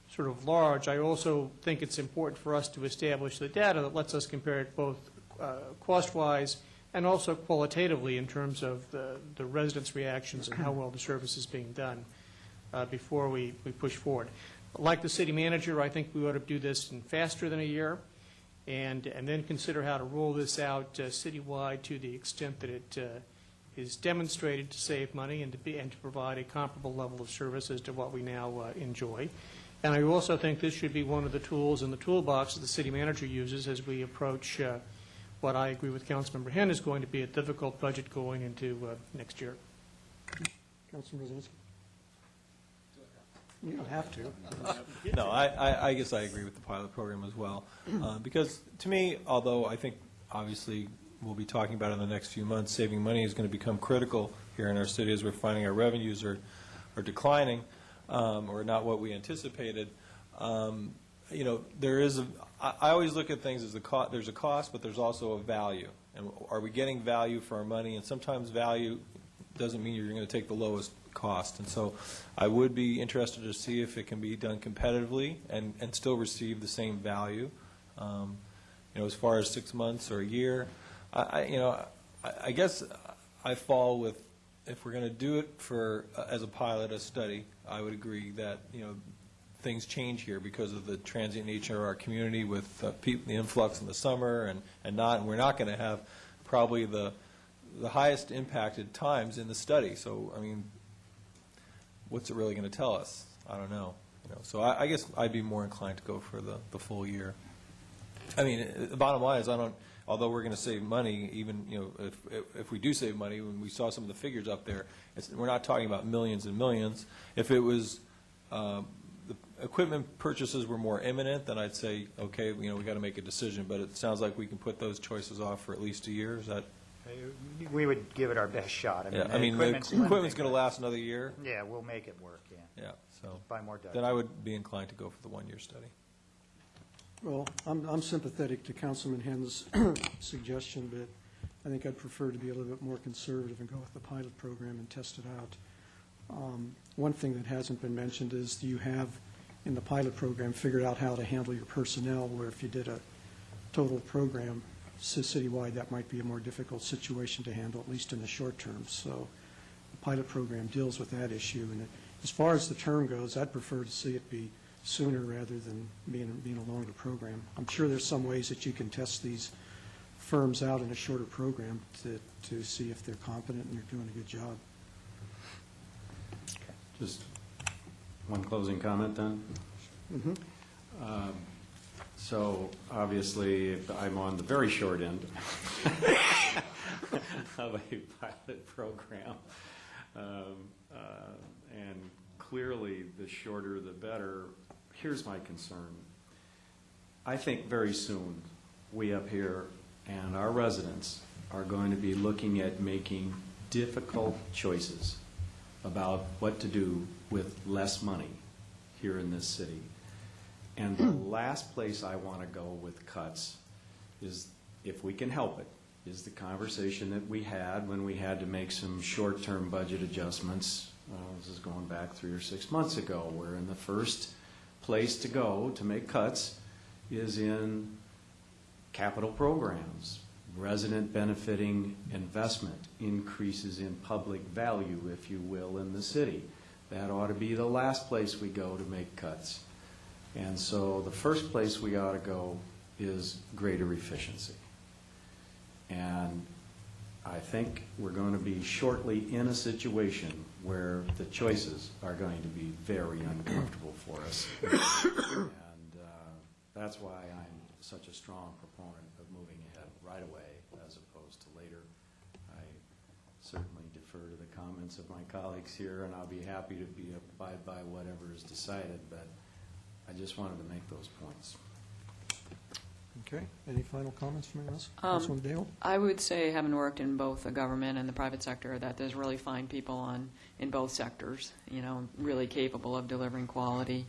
sort of large, I also think it's important for us to establish the data that lets us compare it both cost-wise and also qualitatively in terms of the residents' reactions and how well the service is being done before we push forward. Like the city manager, I think we ought to do this in faster than a year and then consider how to roll this out citywide to the extent that it is demonstrated to save money and to provide a comparable level of service as to what we now enjoy. And I also think this should be one of the tools in the toolbox that the city manager uses as we approach what I agree with Councilmember Henn is going to be a difficult budget going into next year.
Councilman Rosinski? You don't have to.
No, I guess I agree with the pilot program as well. Because to me, although I think obviously we'll be talking about in the next few months, saving money is going to become critical here in our city as we're finding our revenues are declining or not what we anticipated. You know, there is I always look at things as there's a cost, but there's also a value. And are we getting value for our money? And sometimes value doesn't mean you're going to take the lowest cost. And so I would be interested to see if it can be done competitively and still receive the same value. You know, as far as 6 months or a year, I guess I fall with, if we're going to do it for as a pilot, a study, I would agree that, you know, things change here because of the transient nature of our community with the influx in the summer and we're not going to have probably the highest impacted times in the study. So, I mean, what's it really going to tell us? I don't know. You know, so I guess I'd be more inclined to go for the full year. I mean, the bottom line is although we're going to save money, even, you know, if we do save money, when we saw some of the figures up there, we're not talking about millions and millions. If it was the equipment purchases were more imminent, then I'd say, okay, you know, we got to make a decision. But it sounds like we can put those choices off for at least a year. Is that?
We would give it our best shot.
Yeah, I mean, the equipment's going to last another year.
Yeah, we'll make it work, yeah.
Yeah, so
buy more ducks.
then I would be inclined to go for the one-year study.
Well, I'm sympathetic to Councilman Henn's suggestion, but I think I'd prefer to be a little bit more conservative and go with the pilot program and test it out. One thing that hasn't been mentioned is you have, in the pilot program, figured out how to handle your personnel, where if you did a total program citywide, that might be a more difficult situation to handle, at least in the short term. So the pilot program deals with that issue. And as far as the term goes, I'd prefer to see it be sooner rather than being a longer program. I'm sure there's some ways that you can test these firms out in a shorter program to see if they're competent and they're doing a good job.
Just one closing comment then.
Mm-hmm.
So obviously, I'm on the very short end of a pilot program. And clearly, the shorter the better. Here's my concern. I think very soon, we up here and our residents are going to be looking at making difficult choices about what to do with less money here in this city. And the last place I want to go with cuts is, if we can help it, is the conversation that we had when we had to make some short-term budget adjustments this is going back 3 or 6 months ago, wherein the first place to go to make cuts is in capital programs, resident benefiting investment, increases in public value, if you will, in the city. That ought to be the last place we go to make cuts. And so the first place we ought to go is greater efficiency. And I think we're going to be shortly in a situation where the choices are going to be very uncomfortable for us. And that's why I'm such a strong proponent of moving ahead right away as opposed to later. I certainly defer to the comments of my colleagues here, and I'll be happy to abide by whatever is decided, but I just wanted to make those points.
Okay. Any final comments from anyone else? Councilman Dale?
I would say, having worked in both the government and the private sector, that there's really fine people in both sectors, really capable of delivering quality.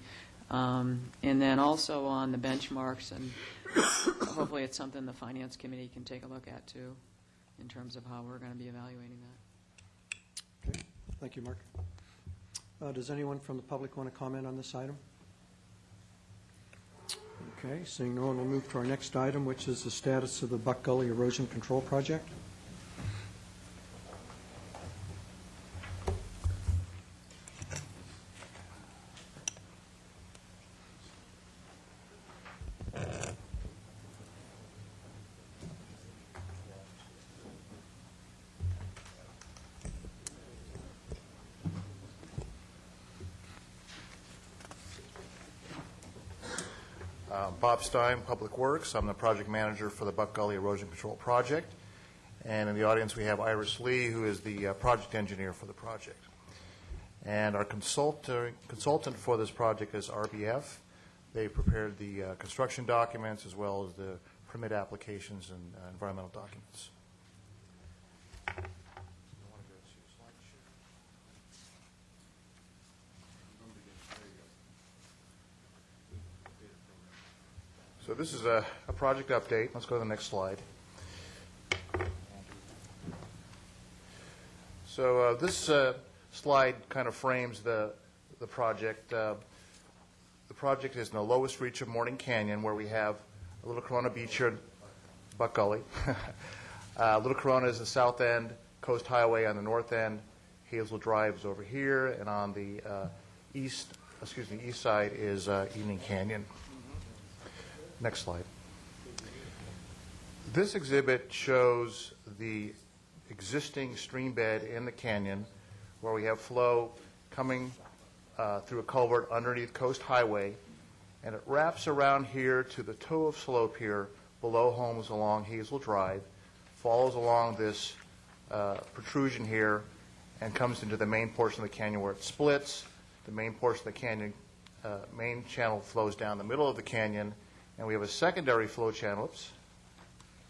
And then also on the benchmarks, and hopefully it's something the Finance Committee can take a look at, too, in terms of how we're going to be evaluating that.
Okay. Thank you, Mark. Does anyone from the public want to comment on this item? Okay, seeing no one, we'll move to our next item, which is the status of the Buck Gully Erosion Control Project.
Bob Stein, Public Works. I'm the project manager for the Buck Gully Erosion Control Project. And in the audience, we have Iris Lee, who is the project engineer for the project. And our consultant for this project is RBF. They prepared the construction documents as well as the permit applications and environmental documents. So this is a project update. Let's go to the next slide. So this slide kind of frames the project. The project is in the lowest reach of Morning Canyon, where we have a Little Corona Beach here, Buck Gully. Little Corona is the south end, Coast Highway on the north end, Hazel Drive is over here, and on the east side is Evening Canyon. Next slide. This exhibit shows the existing stream bed in the canyon where we have flow coming through a culvert underneath Coast Highway, and it wraps around here to the toe of slope here below homes along Hazel Drive, follows along this protrusion here, and comes into the main portion of the canyon where it splits. The main portion of the canyon, main channel flows down the middle of the canyon, and we have a secondary flow channel. Oops.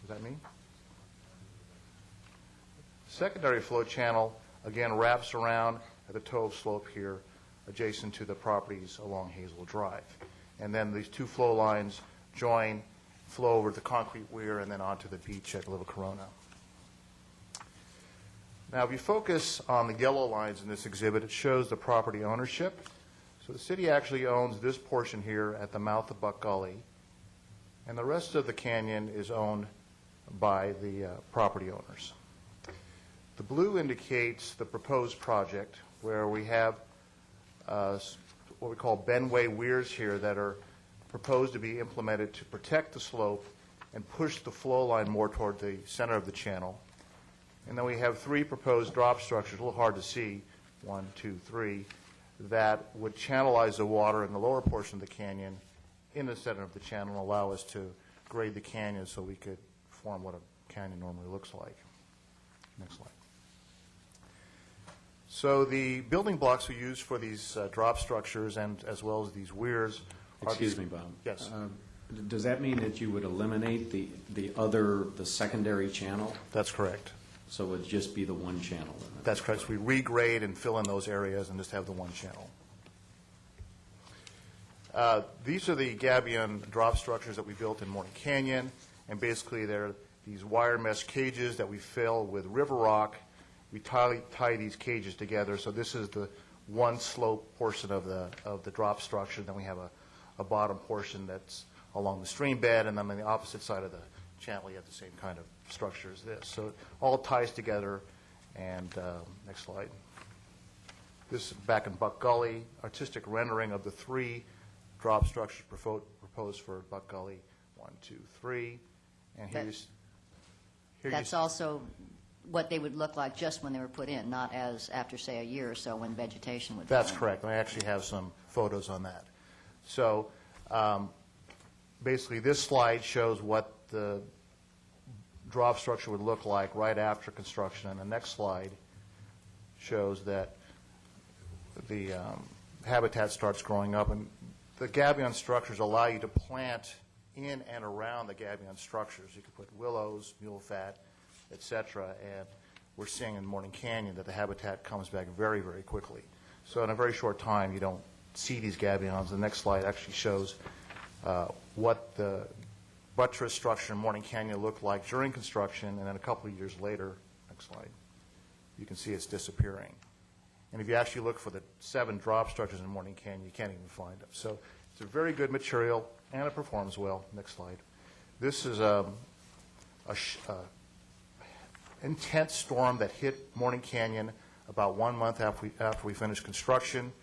What does that mean? Secondary flow channel, again, wraps around at the toe of slope here, adjacent to the properties along Hazel Drive. And then these two flow lines join, flow over the concrete weir, and then onto the beach at Little Corona. Now, if you focus on the yellow lines in this exhibit, it shows the property ownership. So the city actually owns this portion here at the mouth of Buck Gully, and the rest of the canyon is owned by the property owners. The blue indicates the proposed project, where we have what we call Benway weirs here that are proposed to be implemented to protect the slope and push the flow line more toward the center of the channel. And then we have three proposed drop structures, a little hard to see, 1, 2, 3, that would channelize the water in the lower portion of the canyon in the center of the channel and allow us to grade the canyon so we could form what a canyon normally looks like. Next slide. So the building blocks we use for these drop structures and as well as these weirs are...
Excuse me, Bob.
Yes.
Does that mean that you would eliminate the secondary channel?
That's correct.
So it would just be the one channel?
That's correct. So we regrade and fill in those areas and just have the one channel. These are the gabion drop structures that we built in Morning Canyon, and basically they're these wire mesh cages that we fill with river rock we tie these cages together. So this is the one slope portion of the drop structure. Then we have a bottom portion that's along the stream bed, and then on the opposite side of the channel, you have the same kind of structure as this. So it all ties together. And next slide. This is back in Buck Gully, artistic rendering of the 3 drop structures proposed for Buck Gully, 1, 2, 3. And
That's also what they would look like just when they were put in, not as after, say, a year or so when vegetation would.
That's correct. I actually have some photos on that. So basically, this slide shows what the drop structure would look like right after construction, and the next slide shows that the habitat starts growing up, and the gabion structures allow you to plant in and around the gabion structures. You can put willows, mule fat, etc., and we're seeing in Morning Canyon that the habitat comes back very, very quickly. So in a very short time, you don't see these gabions. The next slide actually shows what the buttress structure in Morning Canyon looked like during construction, and then a couple of years later, next slide, you can see it's disappearing. And if you actually look for the 7 drop structures in Morning Canyon, you can't even find them. So it's a very good material, and it performs well. Next slide. This is a intense storm that hit Morning Canyon about 1 month after we finished construction.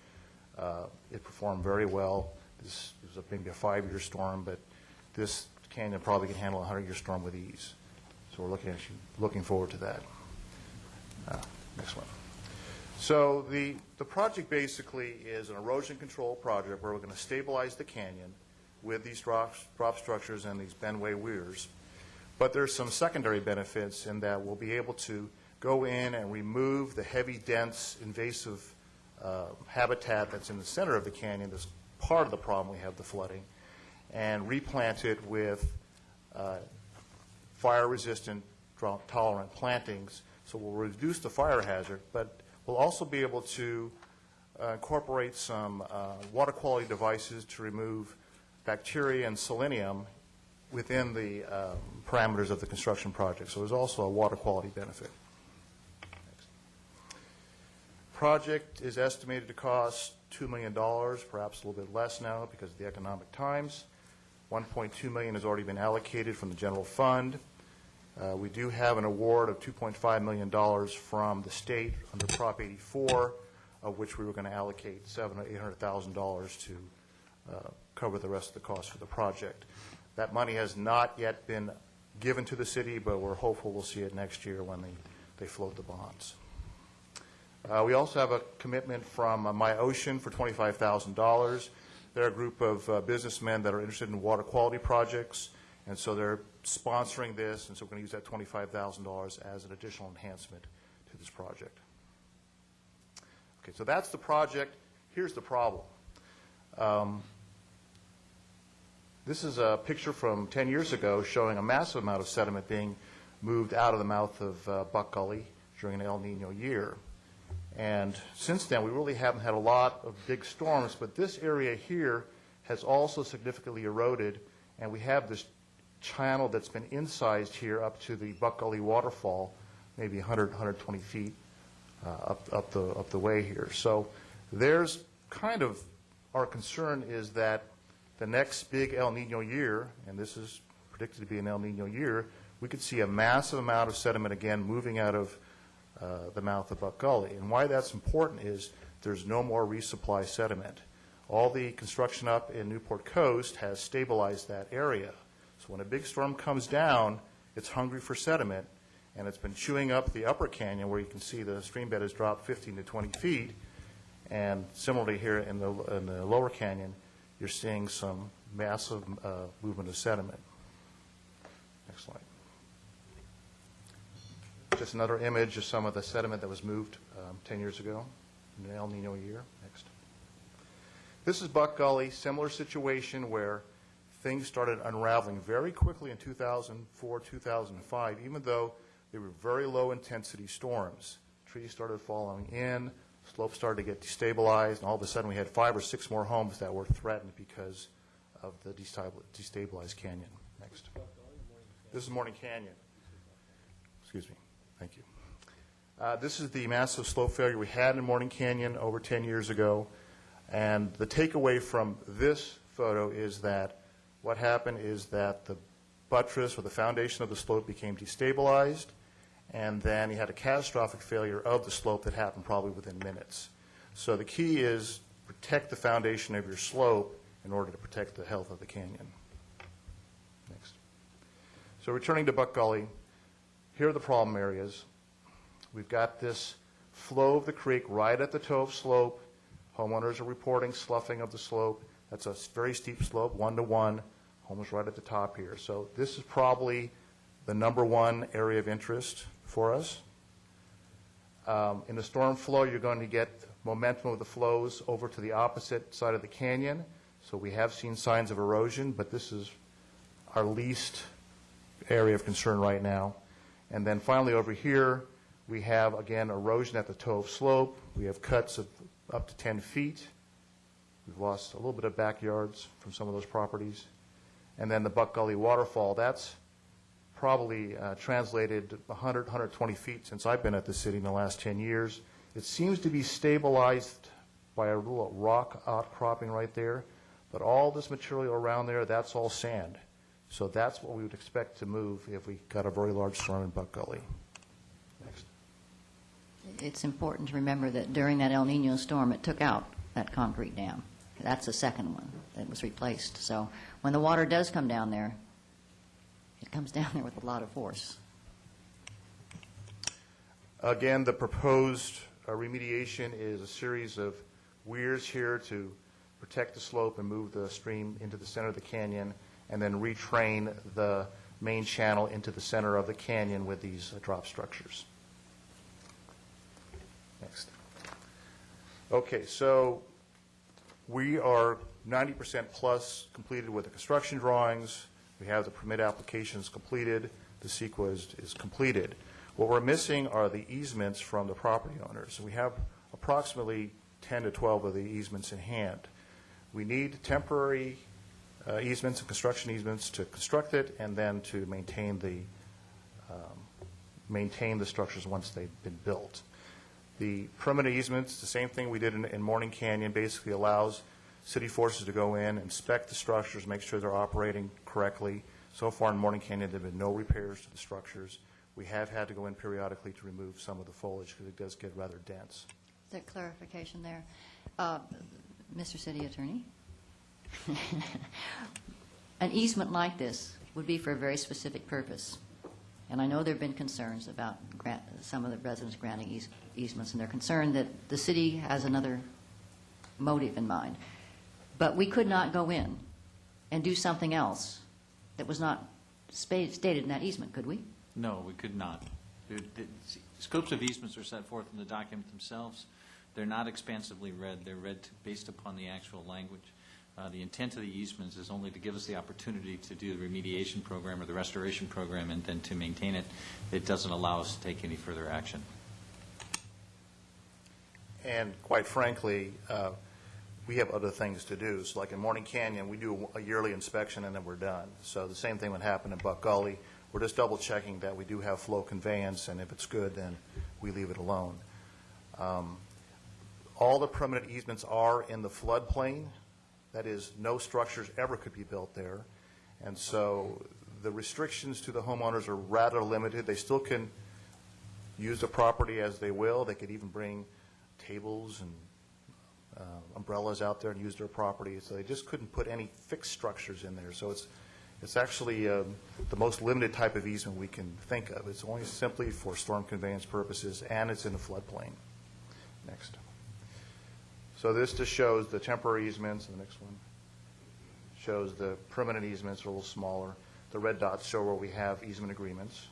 It performed very well. This was maybe a 5-year storm, but this canyon probably can handle a 100-year storm with ease. So we're looking forward to that. Next one. So the project basically is an erosion control project where we're going to stabilize the canyon with these drop structures and these bendway weirs. But there's some secondary benefits in that we'll be able to go in and remove the heavy, dense, invasive habitat that's in the center of the canyon. That's part of the problem we have, the flooding, and replant it with fire-resistant, drought-tolerant plantings. So we'll reduce the fire hazard, but we'll also be able to incorporate some water quality devices to remove bacteria and selenium within the parameters of the construction project. So there's also a water quality benefit. Next. Project is estimated to cost $2 million, perhaps a little bit less now because of the economic times. $1.2 million has already been allocated from the general fund. We do have an award of $2.5 million from the state under Prop 84, of which we were going to allocate $700,000 or $800,000 to cover the rest of the cost for the project. That money has not yet been given to the city, but we're hopeful we'll see it next year when they float the bonds. We also have a commitment from My Ocean for $25,000. They're a group of businessmen that are interested in water quality projects, and so they're sponsoring this, and so we're going to use that $25,000 as an additional enhancement to this project. Okay, so that's the project. Here's the problem. This is a picture from 10 years ago showing a massive amount of sediment being moved out of the mouth of Buck Gully during an El Nino year. And since then, we really haven't had a lot of big storms, but this area here has also significantly eroded, and we have this channel that's been incised here up to the Buck Gully waterfall, maybe 100, 120 feet up the way here. So there's kind of, our concern is that the next big El Nino year, and this is predicted to be an El Nino year, we could see a massive amount of sediment again moving out of the mouth of Buck Gully. And why that's important is there's no more resupply sediment. All the construction up in Newport Coast has stabilized that area. So when a big storm comes down, it's hungry for sediment, and it's been chewing up the upper canyon where you can see the stream bed has dropped 15 to 20 feet. And similarly here in the lower canyon, you're seeing some massive movement of sediment. Next slide. Just another image of some of the sediment that was moved 10 years ago in the El Nino year. Next. This is Buck Gully, similar situation where things started unraveling very quickly in 2004, 2005, even though they were very low intensity storms. Trees started falling in, slopes started to get destabilized, and all of a sudden we had 5 or 6 more homes that were threatened because of the destabilized canyon. Next. This is Morning Canyon. Excuse me. Thank you. This is the massive slope failure we had in Morning Canyon over 10 years ago. And the takeaway from this photo is that what happened is that the buttress or the foundation of the slope became destabilized, and then you had a catastrophic failure of the slope that happened probably within minutes. So the key is protect the foundation of your slope in order to protect the health of the canyon. Next. So returning to Buck Gully, here are the problem areas. We've got this flow of the creek right at the toe of slope. Homeowners are reporting sloughing of the slope. That's a very steep slope, 1-to-1, almost right at the top here. So this is probably the #1 area of interest for us. In the storm flow, you're going to get momentum of the flows over to the opposite side of the canyon. So we have seen signs of erosion, but this is our least area of concern right now. And then finally over here, we have, again, erosion at the toe of slope. We have cuts of up to 10 feet. We've lost a little bit of backyards from some of those properties. And then the Buck Gully waterfall, that's probably translated 100, 120 feet since I've been at the city in the last 10 years. It seems to be stabilized by a little rock outcropping right there, but all this material around there, that's all sand. So that's what we would expect to move if we got a very large storm in Buck Gully. Next.
It's important to remember that during that El Nino storm, it took out that concrete dam. That's the second one that was replaced. So when the water does come down there, it comes down there with a lot of force.
Again, the proposed remediation is a series of weirs here to protect the slope and move the stream into the center of the canyon, and then retrain the main channel into the center of the canyon with these drop structures. Next. Okay, so we are 90% plus completed with the construction drawings. We have the permit applications completed. The CEQA is completed. What we're missing are the easements from the property owners. We have approximately 10 to 12 of the easements in hand. We need temporary easements and construction easements to construct it, and then to maintain the structures once they've been built. The permanent easements, the same thing we did in Morning Canyon, basically allows city forces to go in, inspect the structures, make sure they're operating correctly. So far in Morning Canyon, there have been no repairs to the structures. We have had to go in periodically to remove some of the foliage because it does get rather dense.
Is there clarification there? Mr. City Attorney? An easement like this would be for a very specific purpose. And I know there have been concerns about some of the residents granting easements, and they're concerned that the city has another motive in mind. But we could not go in and do something else that was not stated in that easement, could we?
No, we could not. The scopes of easements are set forth in the document themselves. They're not expansively read. They're read based upon the actual language. The intent of the easements is only to give us the opportunity to do the remediation program or the restoration program and then to maintain it. It doesn't allow us to take any further action.
And quite frankly, we have other things to do. So like in Morning Canyon, we do a yearly inspection and then we're done. So the same thing would happen in Buck Gully. We're just double checking that we do have flow conveyance, and if it's good, then we leave it alone. All the permanent easements are in the floodplain. That is, no structures ever could be built there. And so the restrictions to the homeowners are rather limited. They still can use the property as they will. They could even bring tables and umbrellas out there and use their property. So they just couldn't put any fixed structures in there. So it's actually the most limited type of easement we can think of. It's only simply for storm conveyance purposes, and it's in the floodplain. Next. So this just shows the temporary easements. The next one shows the permanent easements are a little smaller. The red dots show where we have easement agreements.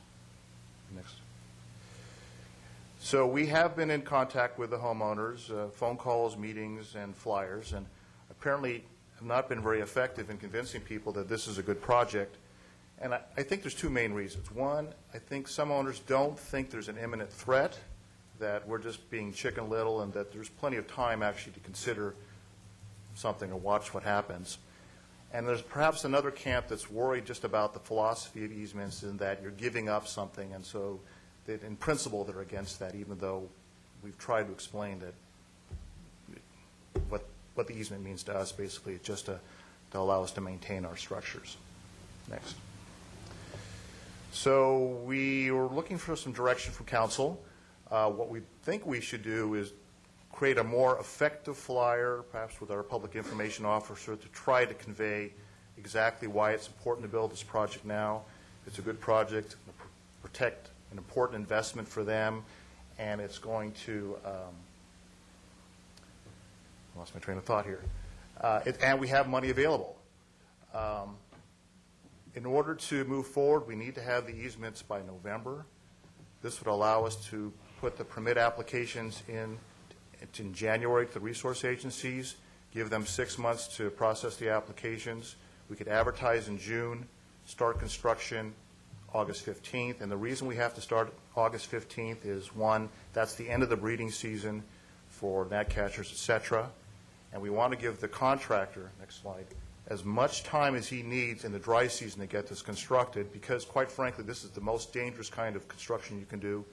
Next. So we have been in contact with the homeowners, phone calls, meetings, and flyers, and apparently have not been very effective in convincing people that this is a good project. And I think there's two main reasons. One, I think some owners don't think there's an imminent threat, that we're just being Chicken Little, and that there's plenty of time actually to consider something or watch what happens. And there's perhaps another camp that's worried just about the philosophy of easements and that you're giving up something, and so that in principle, they're against that, even though we've tried to explain that what the easement means to us, basically, it's just to allow us to maintain our structures. Next. So we were looking for some direction from council. What we think we should do is create a more effective flyer, perhaps with our public information officer, to try to convey exactly why it's important to build this project now. It's a good project, protect an important investment for them, and it's going to I lost my train of thought here. And we have money available. In order to move forward, we need to have the easements by November. This would allow us to put the permit applications in January to the resource agencies, give them 6 months to process the applications. We could advertise in June, start construction August 15th. And the reason we have to start August 15th is, one, that's the end of the breeding season for gnatcatchers, et cetera. And we want to give the contractor, next slide, as much time as he needs in the dry season to get this constructed, because quite frankly, this is the most dangerous kind of construction you can do.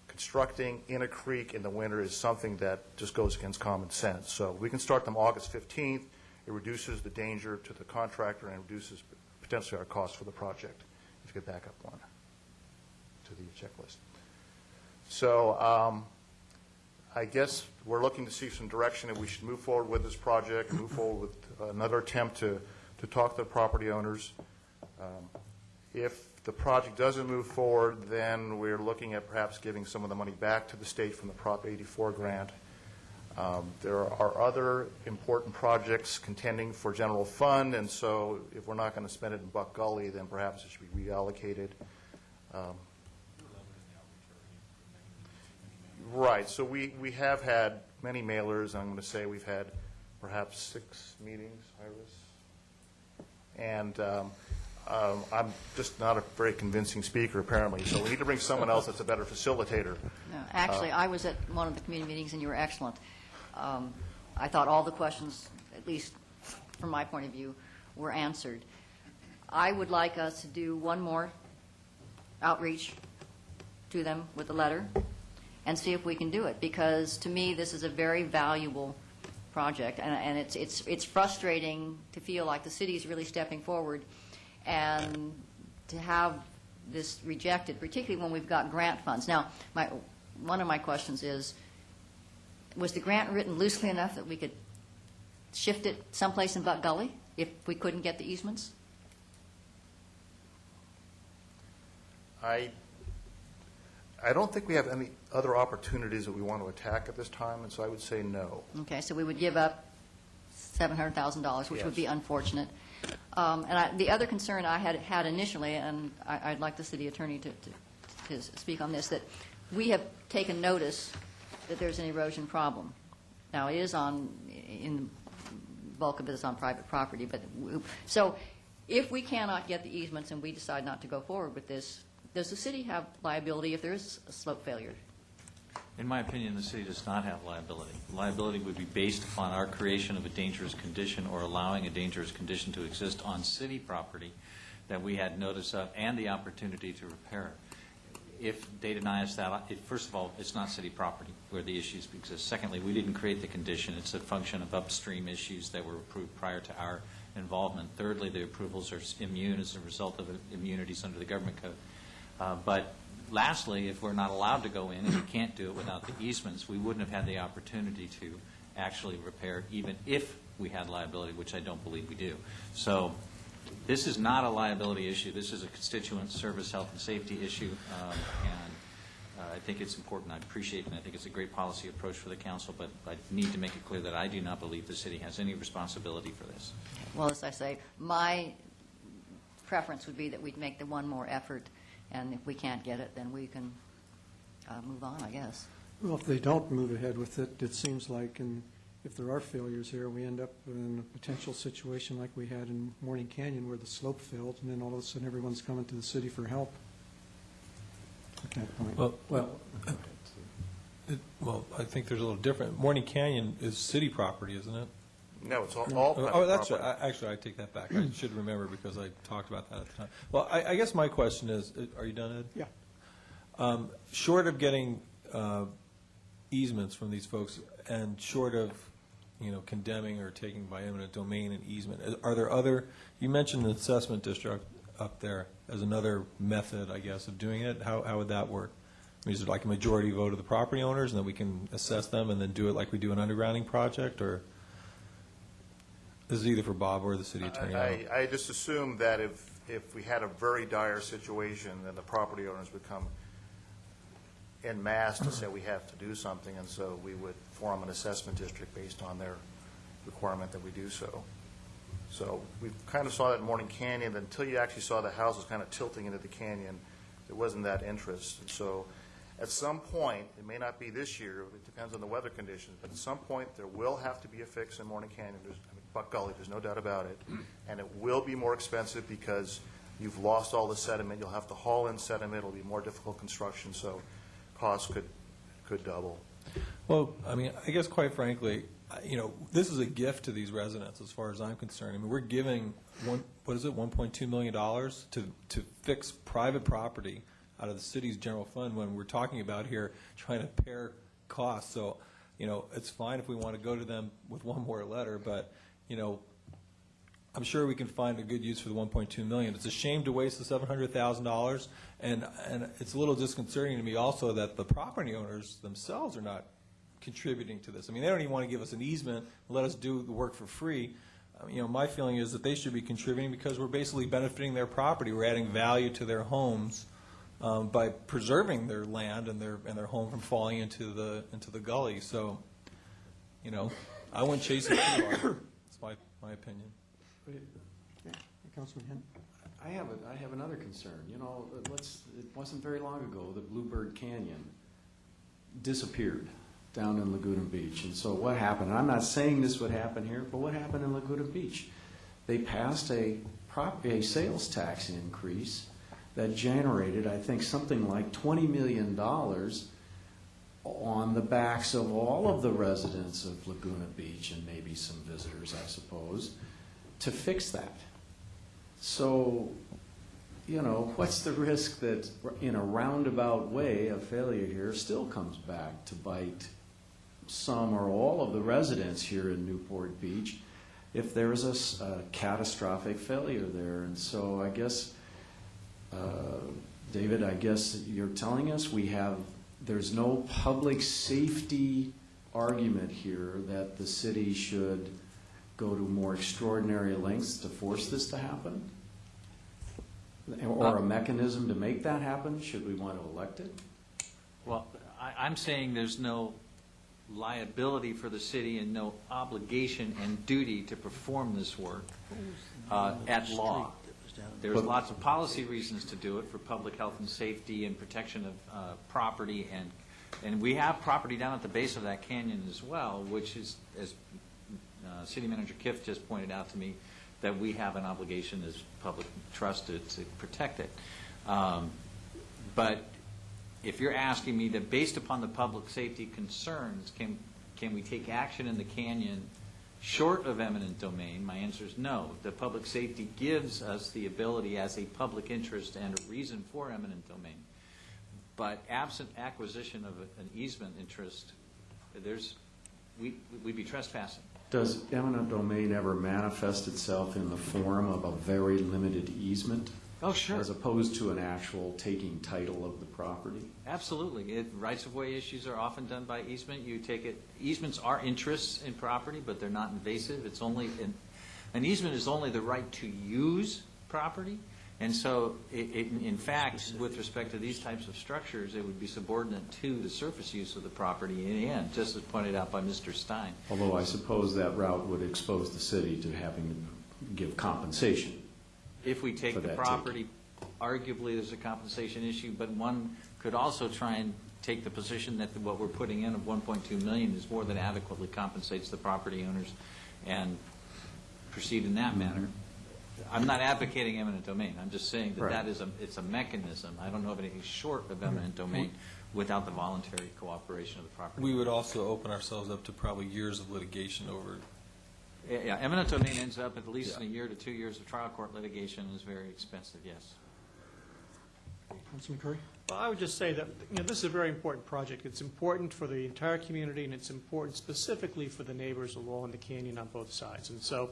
Constructing in a creek in the winter is something that just goes against common sense. So we can start them August 15th. It reduces the danger to the contractor and reduces potentially our cost for the project. If you could back up one to the checklist. So I guess we're looking to see some direction that we should move forward with this project, move forward with another attempt to talk to the property owners. If the project doesn't move forward, then we're looking at perhaps giving some of the money back to the state from the Prop 84 grant. There are other important projects contending for general fund, and so if we're not going to spend it in Buck Gully, then perhaps it should be reallocated. Right. So we have had many mailers. I'm going to say we've had perhaps 6 meetings, Iris. And I'm just not a very convincing speaker, apparently. So we need to bring someone else that's a better facilitator.
No, actually, I was at one of the committee meetings, and you were excellent. I thought all the questions, at least from my point of view, were answered. I would like us to do one more outreach to them with a letter and see if we can do it, because to me this is a very valuable project, and it's frustrating to feel like the city is really stepping forward and to have this rejected, particularly when we've got grant funds. Now, one of my questions is, was the grant written loosely enough that we could shift it someplace in Buck Gully if we couldn't get the easements?
I don't think we have any other opportunities that we want to attack at this time, and so I would say no.
Okay, so we would give up $700,000, which would be unfortunate. The other concern I had initially, and I'd like the city attorney to speak on this, that we have taken notice that there's an erosion problem. Now, it is in the bulk of it is on private property, but so if we cannot get the easements and we decide not to go forward with this, does the city have liability if there is a slope failure?
In my opinion, the city does not have liability. Liability would be based upon our creation of a dangerous condition or allowing a dangerous condition to exist on city property that we had notice of and the opportunity to repair it. If they deny us that, first of all, it's not city property where the issues exist. Secondly, we didn't create the condition. It's a function of upstream issues that were approved prior to our involvement. Thirdly, the approvals are immune as a result of immunities under the government code. But lastly, if we're not allowed to go in and we can't do it without the easements, we wouldn't have had the opportunity to actually repair even if we had liability, which I don't believe we do. So this is not a liability issue. This is a constituent service health and safety issue, and I think it's important. I appreciate it, and I think it's a great policy approach for the council, but I need to make it clear that I do not believe the city has any responsibility for this.
Well, as I say, my preference would be that we'd make the one more effort, and if we can't get it, then we can move on, I guess.
Well, if they don't move ahead with it, it seems like, and if there are failures here, we end up in a potential situation like we had in Morning Canyon where the slope failed, and then all of a sudden everyone's coming to the city for help. At that point.
Well, I think there's a little different. Morning Canyon is city property, isn't it?
No, it's all private
Oh, that's
property.
right. Actually, I take that back. I should remember because I talked about that at the time. Well, I guess my question is, are you done, Ed?
Yeah.
Short of getting easements from these folks, and short of, condemning or taking by eminent domain and easement, are there other, you mentioned the assessment district up there as another method, I guess, of doing it. How would that work? I mean, is it like a majority vote of the property owners, and then we can assess them and then do it like we do an undergrounding project, or this is either for Bob or the city attorney?
I just assume that if we had a very dire situation, then the property owners would come en masse to say we have to do something, and so we would form an assessment district based on their requirement that we do so. So we kind of saw that in Morning Canyon, until you actually saw the houses kind of tilting into the canyon, there wasn't that interest. And so at some point, it may not be this year, it depends on the weather conditions, but at some point there will have to be a fix in Morning Canyon. Buck Gully, there's no doubt about it. And it will be more expensive because you've lost all the sediment. You'll have to haul in sediment. It'll be more difficult construction, so costs could double.
Well, I mean, I guess quite frankly, this is a gift to these residents as far as I'm concerned. I mean, we're giving, $1.2 million to fix private property out of the city's general fund when we're talking about here trying to pare costs. So, it's fine if we want to go to them with one more letter, but, I'm sure we can find a good use for the $1.2 million. It's a shame to waste the $700,000, and it's a little disconcerting to me also that the property owners themselves are not contributing to this. I mean, they don't even want to give us an easement, let us do the work for free. My feeling is that they should be contributing because we're basically benefiting their property. We're adding value to their homes by preserving their land and their home from falling into the gully. So, I wouldn't chase it too hard. That's my opinion.
Councilman Henn?
I have another concern. It wasn't very long ago the Bluebird Canyon disappeared down in Laguna Beach. And so what happened, and I'm not saying this would happen here, but what happened in Laguna Beach? They passed a sales tax increase that generated, I think, something like $20 million on the backs of all of the residents of Laguna Beach and maybe some visitors, I suppose, to fix that. So, what's the risk that in a roundabout way, a failure here still comes back to bite some or all of the residents here in Newport Beach if there is a catastrophic failure there? And so I guess, David, I guess you're telling us there's no public safety argument here that the city should go to more extraordinary lengths to force this to happen? Or a mechanism to make that happen, should we want to elect it?
Well, I'm saying there's no liability for the city and no obligation and duty to perform this work at law. There's lots of policy reasons to do it for public health and safety and protection of property, and we have property down at the base of that canyon as well, which is, as City Manager Kiff just pointed out to me, that we have an obligation as public trust to protect it. But if you're asking me that based upon the public safety concerns, can we take action in the canyon short of eminent domain, my answer is no. The public safety gives us the ability as a public interest and a reason for eminent domain. But absent acquisition of an easement interest, we'd be trespassing.
Does eminent domain ever manifest itself in the form of a very limited easement?
Oh, sure.
As opposed to an actual taking title of the property?
Absolutely. Rights-of-way issues are often done by easement. Easements are interests in property, but they're not invasive. It's only an easement is only the right to use property. And so, in fact, with respect to these types of structures, it would be subordinate to the surface use of the property in the end, just as pointed out by Mr. Stein.
Although I suppose that route would expose the city to having to give compensation.
If we take the property, arguably there's a compensation issue, but one could also try and take the position that what we're putting in of $1.2 million is more than adequately compensates the property owners and proceed in that manner. I'm not advocating eminent domain. I'm just saying that it's a mechanism. I don't know of anything short of eminent domain without the voluntary cooperation of the property.
We would also open ourselves up to probably years of litigation over.
Yeah, eminent domain ends up at least in a year to 2 years of trial court litigation and is very expensive, yes.
Councilman Curry?
Well, I would just say that, this is a very important project. It's important for the entire community, and it's important specifically for the neighbors along the canyon on both sides. And so,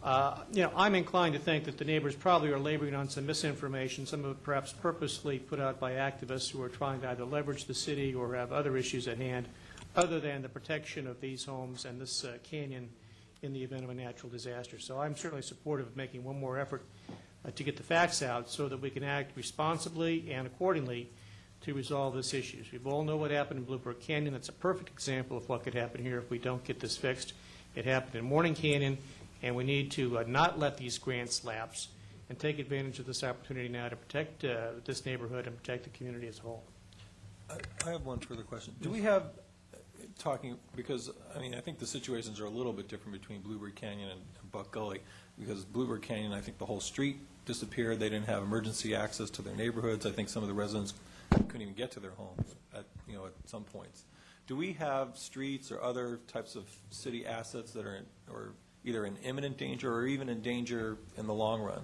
I'm inclined to think that the neighbors probably are laboring on some misinformation, some of it perhaps purposely put out by activists who are trying to either leverage the city or have other issues at hand, other than the protection of these homes and this canyon in the event of a natural disaster. So I'm certainly supportive of making one more effort to get the facts out so that we can act responsibly and accordingly to resolve this issue. We all know what happened in Bluebird Canyon. That's a perfect example of what could happen here if we don't get this fixed. It happened in Morning Canyon, and we need to not let these grants lapse and take advantage of this opportunity now to protect this neighborhood and protect the community as a whole.
I have one further question. Do we have, because, I think the situations are a little bit different between Bluebird Canyon and Buck Gully, because Bluebird Canyon, I think the whole street disappeared. They didn't have emergency access to their neighborhoods. I think some of the residents couldn't even get to their homes at some points. Do we have streets or other types of city assets that are either in imminent danger or even in danger in the long run?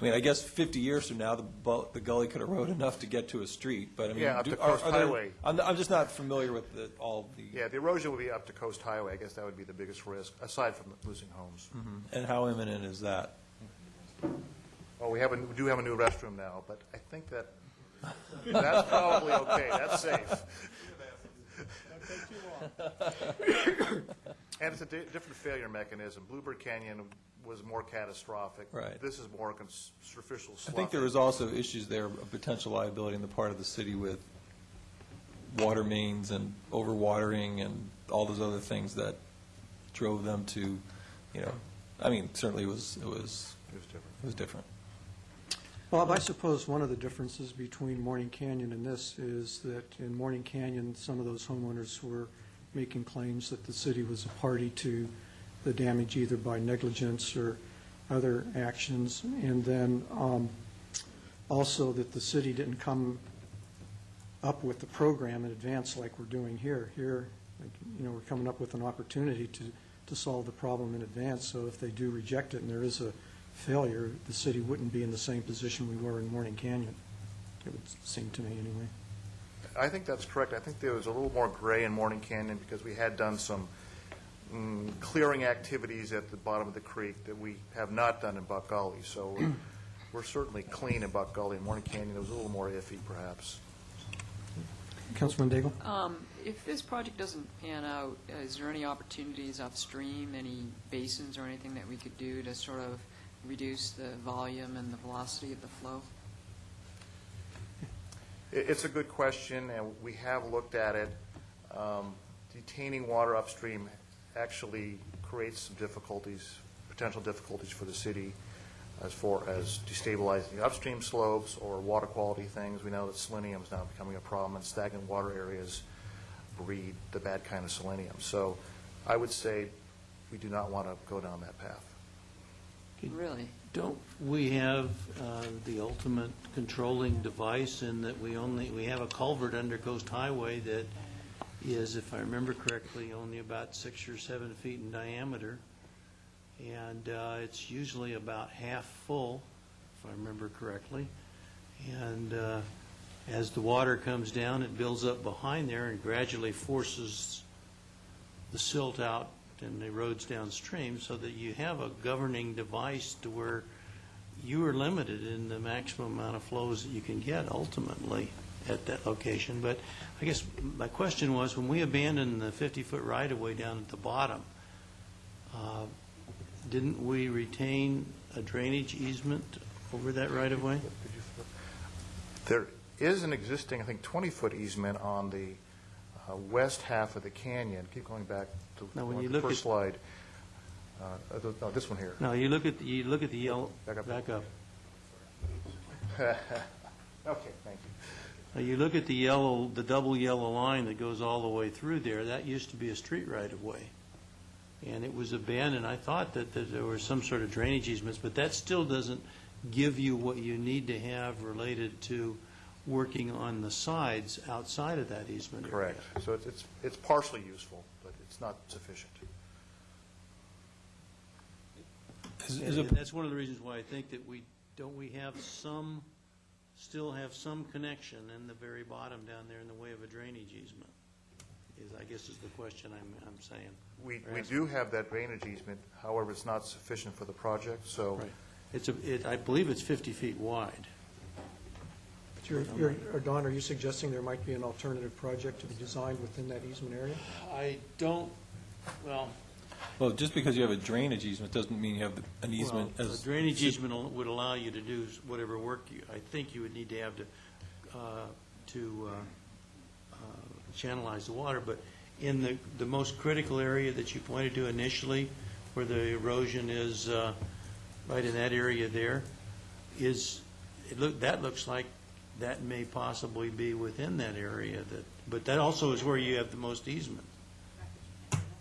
I guess 50 years from now, the gully could erode enough to get to a street, but
Yeah, up to Coast Highway.
I'm just not familiar with all the...
Yeah, the erosion would be up to Coast Highway. I guess that would be the biggest risk, aside from losing homes.
And how imminent is that?
Well, we do have a new restroom now, but I think that's probably okay. That's safe. And it's a different failure mechanism. Bluebird Canyon was more catastrophic.
Right.
This is more superficial
I
sloughing.
think there was also issues there of potential liability on the part of the city with water mains and overwatering and all those other things that drove them to, certainly it was different.
Bob, I suppose one of the differences between Morning Canyon and this is that in Morning Canyon, some of those homeowners were making claims that the city was a party to the damage either by negligence or other actions, and then also that the city didn't come up with the program in advance like we're doing here. Here, we're coming up with an opportunity to solve the problem in advance, so if they do reject it and there is a failure, the city wouldn't be in the same position we were in Morning Canyon. It would seem to me, anyway.
I think that's correct. I think there was a little more gray in Morning Canyon because we had done some clearing activities at the bottom of the creek that we have not done in Buck Gully. So we're certainly clean in Buck Gully. In Morning Canyon, it was a little more iffy, perhaps.
Councilman Daigle?
If this project doesn't pan out, is there any opportunities upstream, any basins or anything that we could do to sort of reduce the volume and the velocity of the flow?
It's a good question, and we have looked at it. Detaining water upstream actually creates some difficulties, potential difficulties for the city as far as destabilizing the upstream slopes or water quality things. We know that selenium is now becoming a problem, and stagnant water areas breed the bad kind of selenium. So I would say we do not want to go down that path.
Really?
Don't we have the ultimate controlling device in that we have a culvert under Coast Highway that is, if I remember correctly, only about 6 or 7 feet in diameter, and it's usually about half full, if I remember correctly, and as the water comes down, it builds up behind there and gradually forces the silt out and erodes downstream, so that you have a governing device to where you are limited in the maximum amount of flows that you can get ultimately at that location. But I guess my question was, when we abandoned the 50-foot right-of-way down at the bottom, didn't we retain a drainage easement over that right-of-way?
There is an existing, I think, 20-foot easement on the west half of the canyon. Keep going back to the first slide. No, this one here.
No, you look at the yellow. Back up.
Okay, thank you.
Now, you look at the double yellow line that goes all the way through there. That used to be a street right-of-way, and it was abandoned. I thought that there were some sort of drainage easements, but that still doesn't give you what you need to have related to working on the sides outside of that easement area.
Correct. So it's partially useful, but it's not sufficient.
And that's one of the reasons why I think that we don't we still have some connection in the very bottom down there in the way of a drainage easement? I guess is the question I'm saying.
We do have that drainage easement, however, it's not sufficient for the project, so.
Right. I believe it's 50 feet wide.
Don, are you suggesting there might be an alternative project to be designed within that easement area?
I don't, well,
Well, just because you have a drainage easement doesn't mean you have an easement
a
as...
drainage easement would allow you to do whatever work I think you would need to have to channelize the water, but in the most critical area that you pointed to initially, where the erosion is right in that area there, that looks like that may possibly be within that area, but that also is where you have the most easement.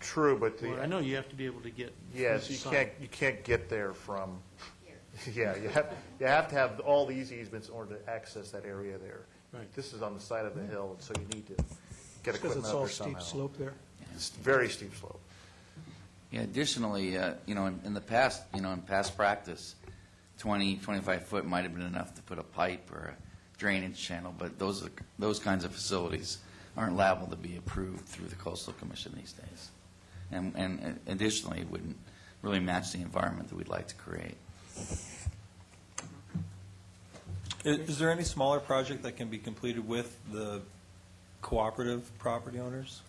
True, but
Well, I know you have to be able to get.
yes, you can't get there from, yeah, you have to have all these easements in order to access that area there.
Right.
This is on the side of the hill, so you need to get
Because
equipment
it's
up
all
there
steep
somehow.
slope there?
It's very steep slope.
Yeah, additionally, in the past, in past practice, 20, 25 foot might have been enough to put a pipe or a drainage channel, but those kinds of facilities aren't liable to be approved through the Coastal Commission these days. And additionally, it wouldn't really match the environment that we'd like to create.
Is there any smaller project that can be completed with the cooperative property owners,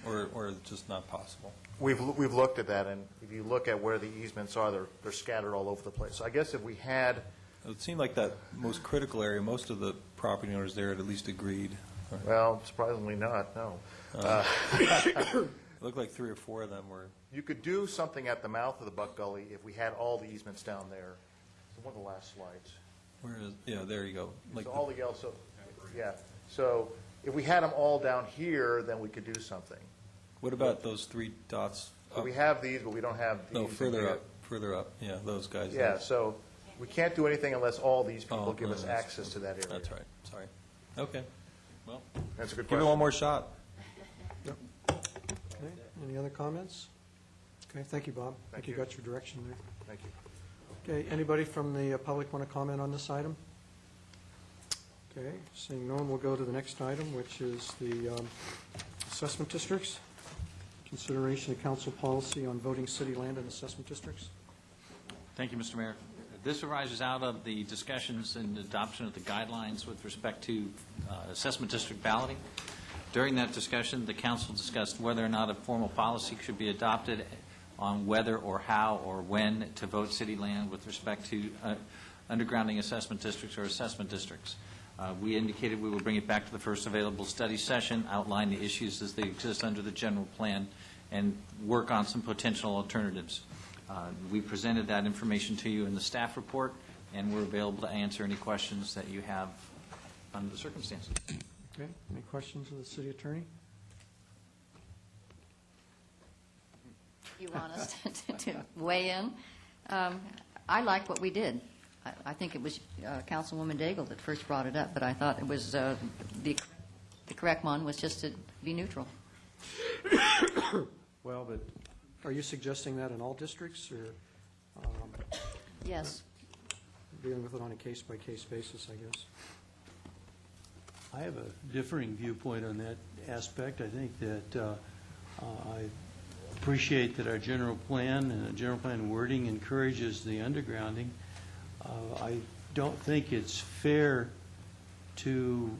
or it's just not possible?
We've looked at that, and if you look at where the easements are, they're scattered all over the place. So I guess if we had,
It would seem like that most critical area, most of the property owners there had at least agreed.
well, surprisingly not, no.
It looked like 3 or 4 of them were...
You could do something at the mouth of the Buck Gully if we had all the easements down there. So one of the last slides.
Where is, yeah, there you go. Like
So all the yellow, so, yeah. So if we had them all down here, then we could do something.
What about those 3 dots?
So we have these, but we don't have these.
No,
in
further
here.
up, yeah, those guys.
Yeah, so we can't do anything unless all these people
Oh,
give us
that's-
access to that area.
That's right, sorry. Okay, well,
That's a good
give it
question.
one more shot.
Okay, any other comments? Okay, thank you, Bob. I think you
you.
got your direction there.
Thank you.
Okay, anybody from the public want to comment on this item? Okay, seeing no one, we'll go to the next item, which is the assessment districts. Consideration of council policy on voting city land and assessment districts.
Thank you, Mr. Mayor. This arises out of the discussions and adoption of the guidelines with respect to assessment district balloting. During that discussion, the council discussed whether or not a formal policy should be adopted on whether or how or when to vote city land with respect to undergrounding assessment districts or assessment districts. We indicated we would bring it back to the first available study session, outline the issues as they exist under the general plan, and work on some potential alternatives. We presented that information to you in the staff report, and we're available to answer any questions that you have under the circumstances.
Okay, any questions of the city attorney?
You want us to weigh in? I like what we did. I think it was Councilwoman Daigle that first brought it up, but I thought it was the correct one was just to be neutral.
Well, but are you suggesting that in all districts, or
Yes.
dealing with it on a case-by-case basis, I guess?
I have a differing viewpoint on that aspect. I think that I appreciate that our general plan and the general plan wording encourages the undergrounding. I don't think it's fair to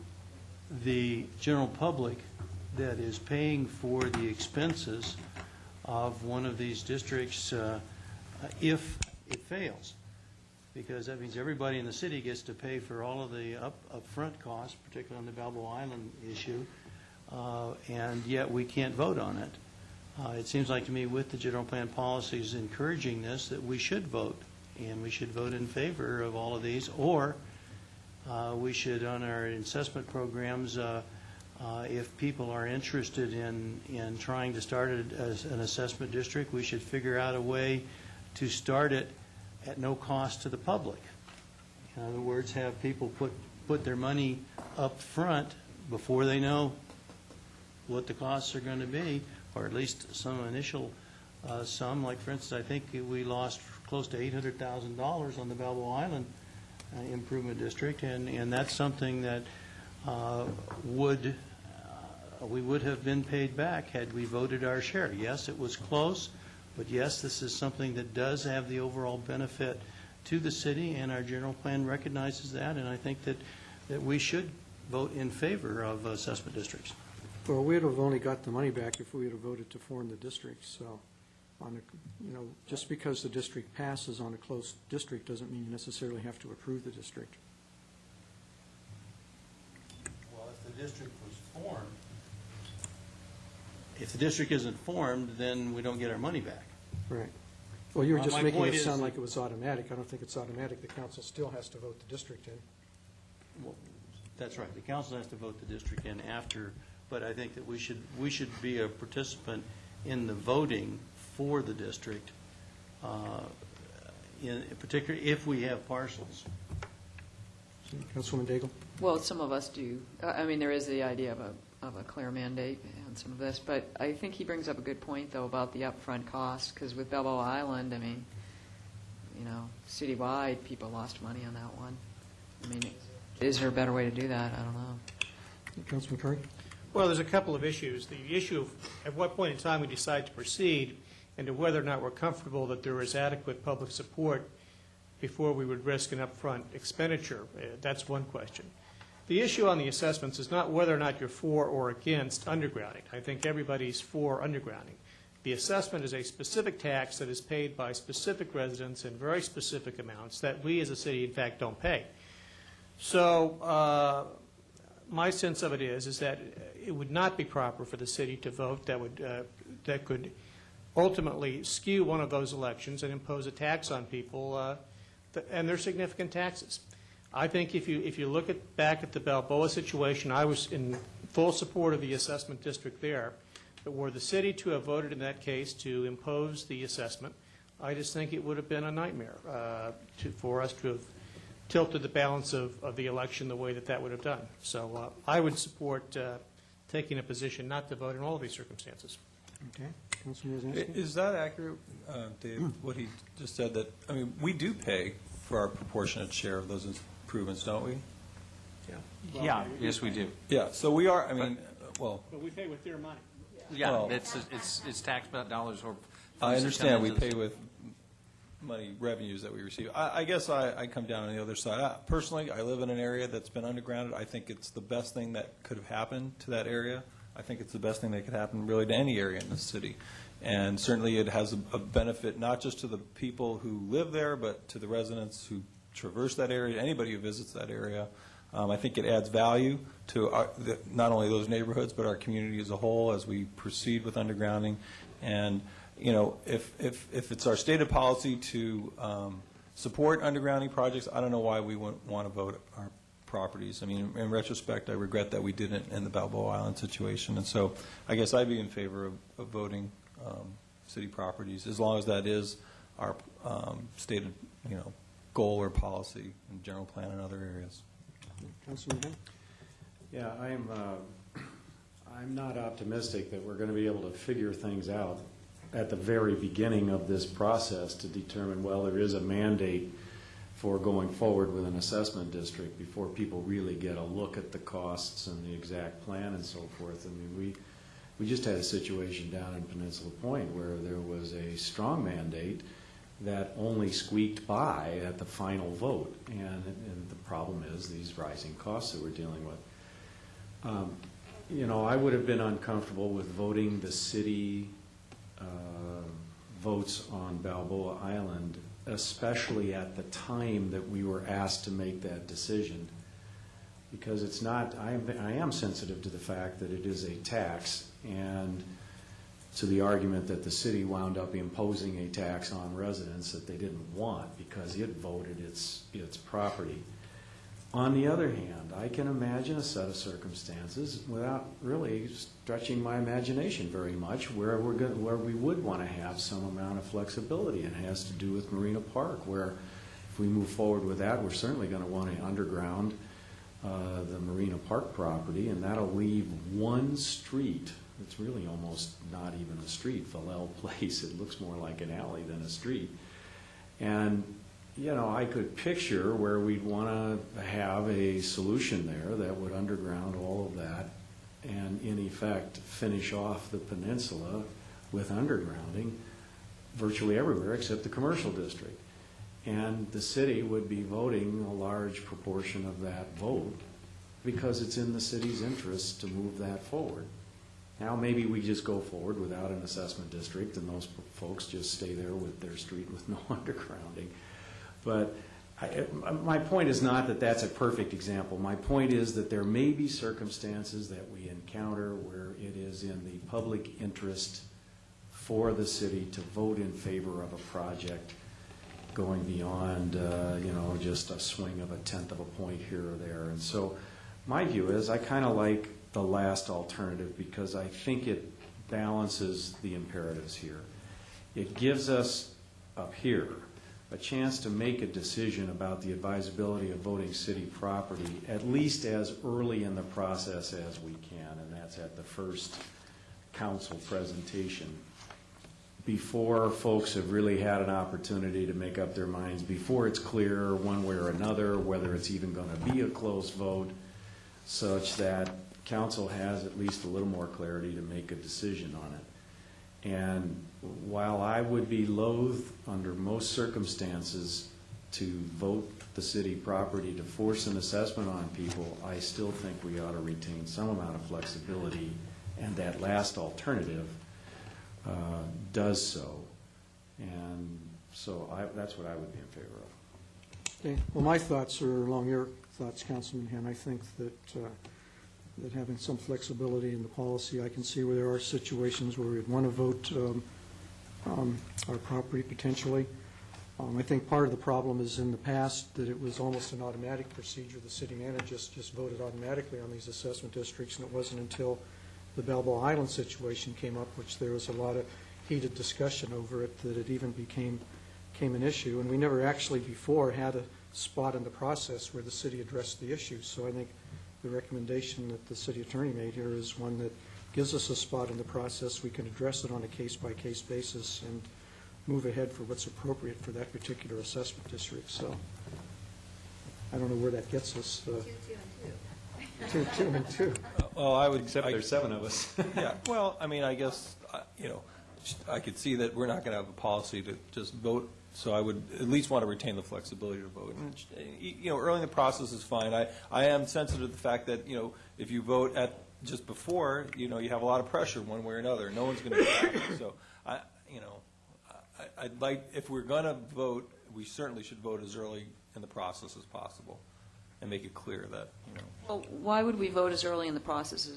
the general public that is paying for the expenses of one of these districts if it fails, because that means everybody in the city gets to pay for all of the upfront costs, particularly on the Balboa Island issue, and yet we can't vote on it. It seems like to me with the general plan policies encouraging this that we should vote, and we should vote in favor of all of these, or we should, on our assessment programs, if people are interested in trying to start an assessment district, we should figure out a way to start it at no cost to the public. In other words, have people put their money up front before they know what the costs are going to be, or at least some initial sum. Like, for instance, I think we lost close to $800,000 on the Balboa Island improvement district, and that's something that we would have been paid back had we voted our share. Yes, it was close, but yes, this is something that does have the overall benefit to the city, and our general plan recognizes that, and I think that we should vote in favor of assessment districts.
Well, we would have only got the money back if we would have voted to form the district, so, just because the district passes on a close district doesn't mean you necessarily have to approve the district.
Well, if the district was formed, if the district isn't formed, then we don't get our money back.
Right. Well, you were just
My
making
point
it
is
sound
that-
like it was automatic. I don't think it's automatic. The council still has to vote the district in.
Well, that's right. The council has to vote the district in after, but I think that we should be a participant in the voting for the district, in particular if we have parcels.
Councilwoman Daigle?
Well, some of us do. I mean, there is the idea of a clear mandate on some of this, but I think he brings up a good point, though, about the upfront cost, because with Balboa Island, I mean, citywide, people lost money on that one. I mean, is there a better way to do that? I don't know.
Councilman Curry?
Well, there's a couple of issues. The issue of at what point in time we decide to proceed and to whether or not we're comfortable that there is adequate public support before we would risk an upfront expenditure. That's one question. The issue on the assessments is not whether or not you're for or against undergrounding. I think everybody's for undergrounding. The assessment is a specific tax that is paid by specific residents in very specific amounts that we as a city, in fact, don't pay. So my sense of it is that it would not be proper for the city to vote that could ultimately skew one of those elections and impose a tax on people, and they're significant taxes. I think if you look back at the Balboa situation, I was in full support of the assessment district there, but were the city to have voted in that case to impose the assessment, I just think it would have been a nightmare for us to have tilted the balance of the election the way that would have done. So I would support taking a position not to vote in all of these circumstances.
Okay. Councilman Rosansky?
Is that accurate, Dave, what he just said, that, I mean, we do pay for our proportionate share of those improvements, don't we?
Yeah, yes, we do.
Yeah, so we are, I mean, well,
But we pay with their money.
Yeah,
Well-
it's tax dollars or.
I understand we
funds that
pay with money revenues that we receive. I guess I come down on the other side. Personally, I live in an area that's been undergrounded. I think it's the best thing that could have happened to that area. I think it's the best thing that could happen really to any area in this city. And certainly it has a benefit not just to the people who live there, but to the residents who traverse that area, anybody who visits that area. I think it adds value to not only those neighborhoods, but our community as a whole as we proceed with undergrounding. And, if it's our stated policy to support undergrounding projects, I don't know why we wouldn't want to vote our properties. I mean, in retrospect, I regret that we didn't in the Balboa Island situation. And so I guess I'd be in favor of voting city properties, as long as that is our stated, goal or policy in general plan and other areas.
Councilman Henn?
Yeah, I'm not optimistic that we're going to be able to figure things out at the very beginning of this process to determine, well, there is a mandate for going forward with an assessment district before people really get a look at the costs and the exact plan and so forth. I mean, we just had a situation down in Peninsula Point where there was a strong mandate that only squeaked by at the final vote. And the problem is these rising costs that we're dealing with. I would have been uncomfortable with voting the city votes on Balboa Island, especially at the time that we were asked to make that decision, because it's not, I am sensitive to the fact that it is a tax, and to the argument that the city wound up imposing a tax on residents that they didn't want because it voted its property. On the other hand, I can imagine a set of circumstances, without really stretching my imagination very much, where we would want to have some amount of flexibility. It has to do with Marina Park, where if we move forward with that, we're certainly going to want to underground the Marina Park property, and that'll leave one street. It's really almost not even a street, Vallel Place. It looks more like an alley than a street. And I could picture where we'd want to have a solution there that would underground all of that and in effect finish off the peninsula with undergrounding virtually everywhere except the commercial district. And the city would be voting a large proportion of that vote because it's in the city's interest to move that forward. Now, maybe we just go forward without an assessment district and those folks just stay there with their street with no undergrounding. But my point is not that that's a perfect example. My point is that there may be circumstances that we encounter where it is in the public interest for the city to vote in favor of a project going beyond, just a swing of a tenth of a point here or there. And so my view is I kind of like the last alternative because I think it balances the imperatives here. It gives us up here a chance to make a decision about the advisability of voting city property at least as early in the process as we can, and that's at the first council presentation, before folks have really had an opportunity to make up their minds, before it's clear one way or another whether it's even going to be a close vote, such that council has at least a little more clarity to make a decision on it. And while I would be loath under most circumstances to vote the city property to force an assessment on people, I still think we ought to retain some amount of flexibility, and that last alternative does so. And so that's what I would be in favor of.
Okay. Well, my thoughts are along your thoughts, Councilman Hen. I think that that having some flexibility in the policy, I can see where there are situations where we'd want to vote our property potentially. I think part of the problem is in the past that it was almost an automatic procedure. The city manager just voted automatically on these assessment districts, and it wasn't until the Balboa Island situation came up, which there was a lot of heated discussion over it, that it even became an issue. And we never actually before had a spot in the process where the city addressed the issue. So I think the recommendation that the city attorney made here is one that gives us a spot in the process. We can address it on a case-by-case basis and move ahead for what's appropriate for that particular assessment district. So I don't know where that gets us. 2, 2, and 2.
Well, I would.
Except there's 7 of us.
Yeah. Well, I mean, I guess I could see that we're not going to have a policy to just vote. So I would at least want to retain the flexibility to vote. And, early in the process is fine. I am sensitive to the fact that, if you vote at just before, you have a lot of pressure one way or another. No one's going to get happy. So, I'd like, if we're going to vote, we certainly should vote as early in the process as possible and make it clear that,
Well, why would we vote as early in the process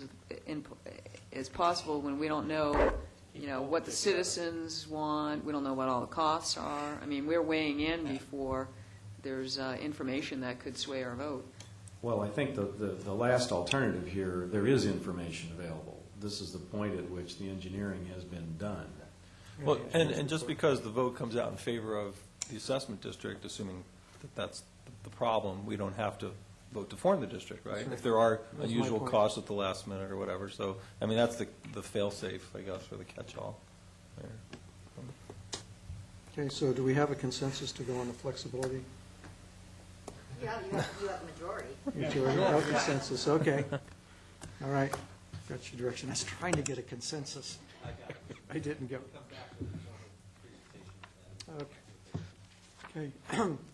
as possible when we don't know what the citizens want? We don't know what all the costs are. I mean, we're weighing in before there's information that could sway our vote.
Well, I think the last alternative here, there is information available. This is the point at which the engineering has been done.
Well, and just because the vote comes out in favor of the assessment district, assuming that that's the problem, we don't have to vote to form the district, right? If there are unusual costs at the last minute or whatever. So, I mean, that's the fail-safe, I guess, or the catch-all there.
Okay, so do we have a consensus to go on the flexibility?
Yeah, you have a majority.
Majority, no consensus, okay. All right, got your direction. I was trying to get a consensus. I didn't go. Okay.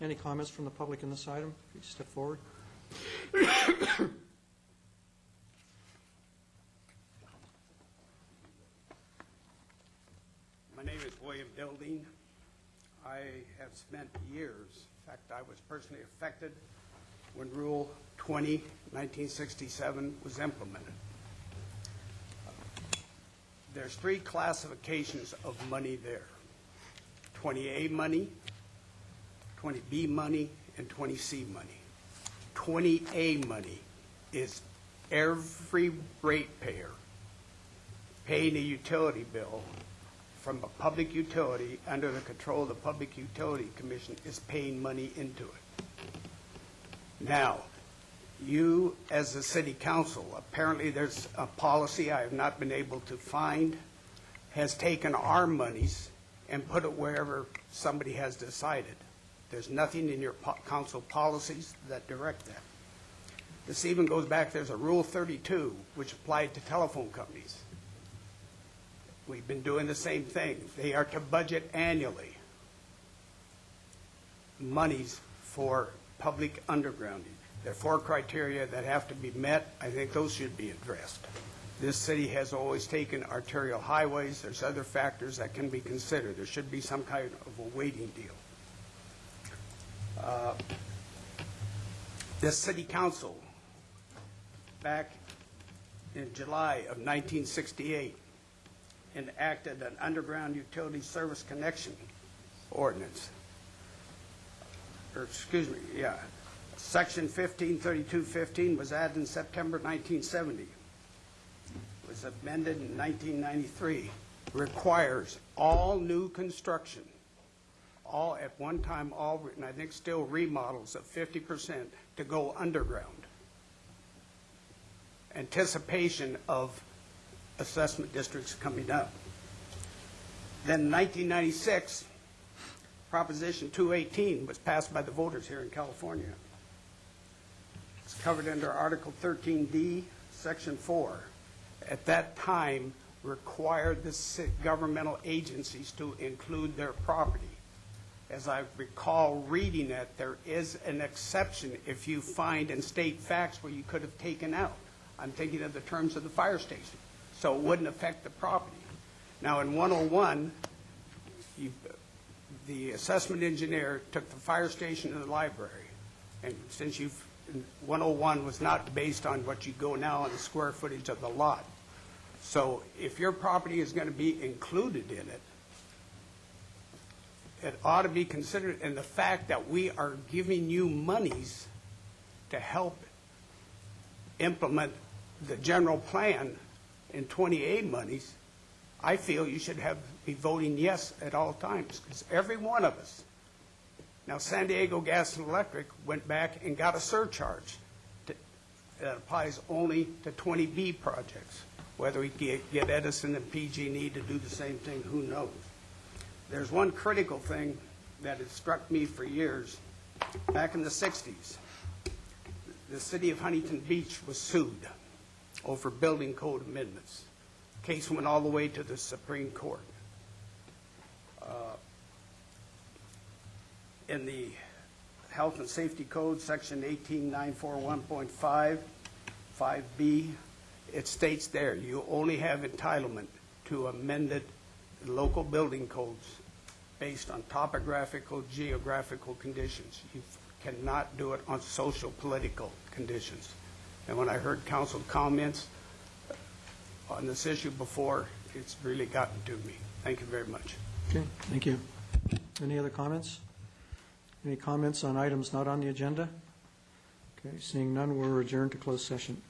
Any comments from the public in this item? Please step forward.
My name is William Dilding. I have spent years, in fact, I was personally affected when Rule 20, 1967 was implemented. There's 3 classifications of money there: 20A money, 20B money, and 20C money. 20A money is every ratepayer paying a utility bill from a public utility under the control of the Public Utility Commission is paying money into it. Now, you, as the city council, apparently there's a policy I have not been able to find, has taken our monies and put it wherever somebody has decided. There's nothing in your council policies that direct that. This even goes back, there's a Rule 32, which applied to telephone companies. We've been doing the same thing. They are to budget annually monies for public undergrounding. There are 4 criteria that have to be met. I think those should be addressed. This city has always taken arterial highways. There's other factors that can be considered. There should be some kind of a weighting deal. This city council, back in July of 1968, enacted an underground utility service connection ordinance. Section 153215 was added in September 1970. Was amended in 1993. Requires all new construction, all at one time, all, and I think still remodels of 50% to go underground. Anticipation of assessment districts coming up. Then in 1996, Proposition 218 was passed by the voters here in California. It's covered under Article 13D, Section 4. At that time, required the governmental agencies to include their property. As I recall reading it, there is an exception if you find in state facts where you could have taken out. I'm thinking of the terms of the fire station, so it wouldn't affect the property. Now, in 101, the assessment engineer took the fire station and the library, and since 101 was not based on what you go now on the square footage of the lot. So if your property is going to be included in it, it ought to be considered, and the fact that we are giving you monies to help implement the general plan in 20A monies, I feel you should be voting yes at all times, because every one of us. Now, San Diego Gas and Electric went back and got a surcharge that applies only to 20B projects. Whether we get Edison and PG&E to do the same thing, who knows? There's one critical thing that has struck me for years. Back in the 60s, the city of Huntington Beach was sued over building code amendments. The case went all the way to the Supreme Court. In the Health and Safety Code, Section 18941.5, 5B, it states there, you only have entitlement to amended local building codes based on topographical, geographical conditions. You cannot do it on social, political conditions. And when I heard council comments on this issue before, it's really gotten to me. Thank you very much.
Okay, thank you. Any other comments? Any comments on items not on the agenda? Okay, seeing none, we're adjourned to closed session.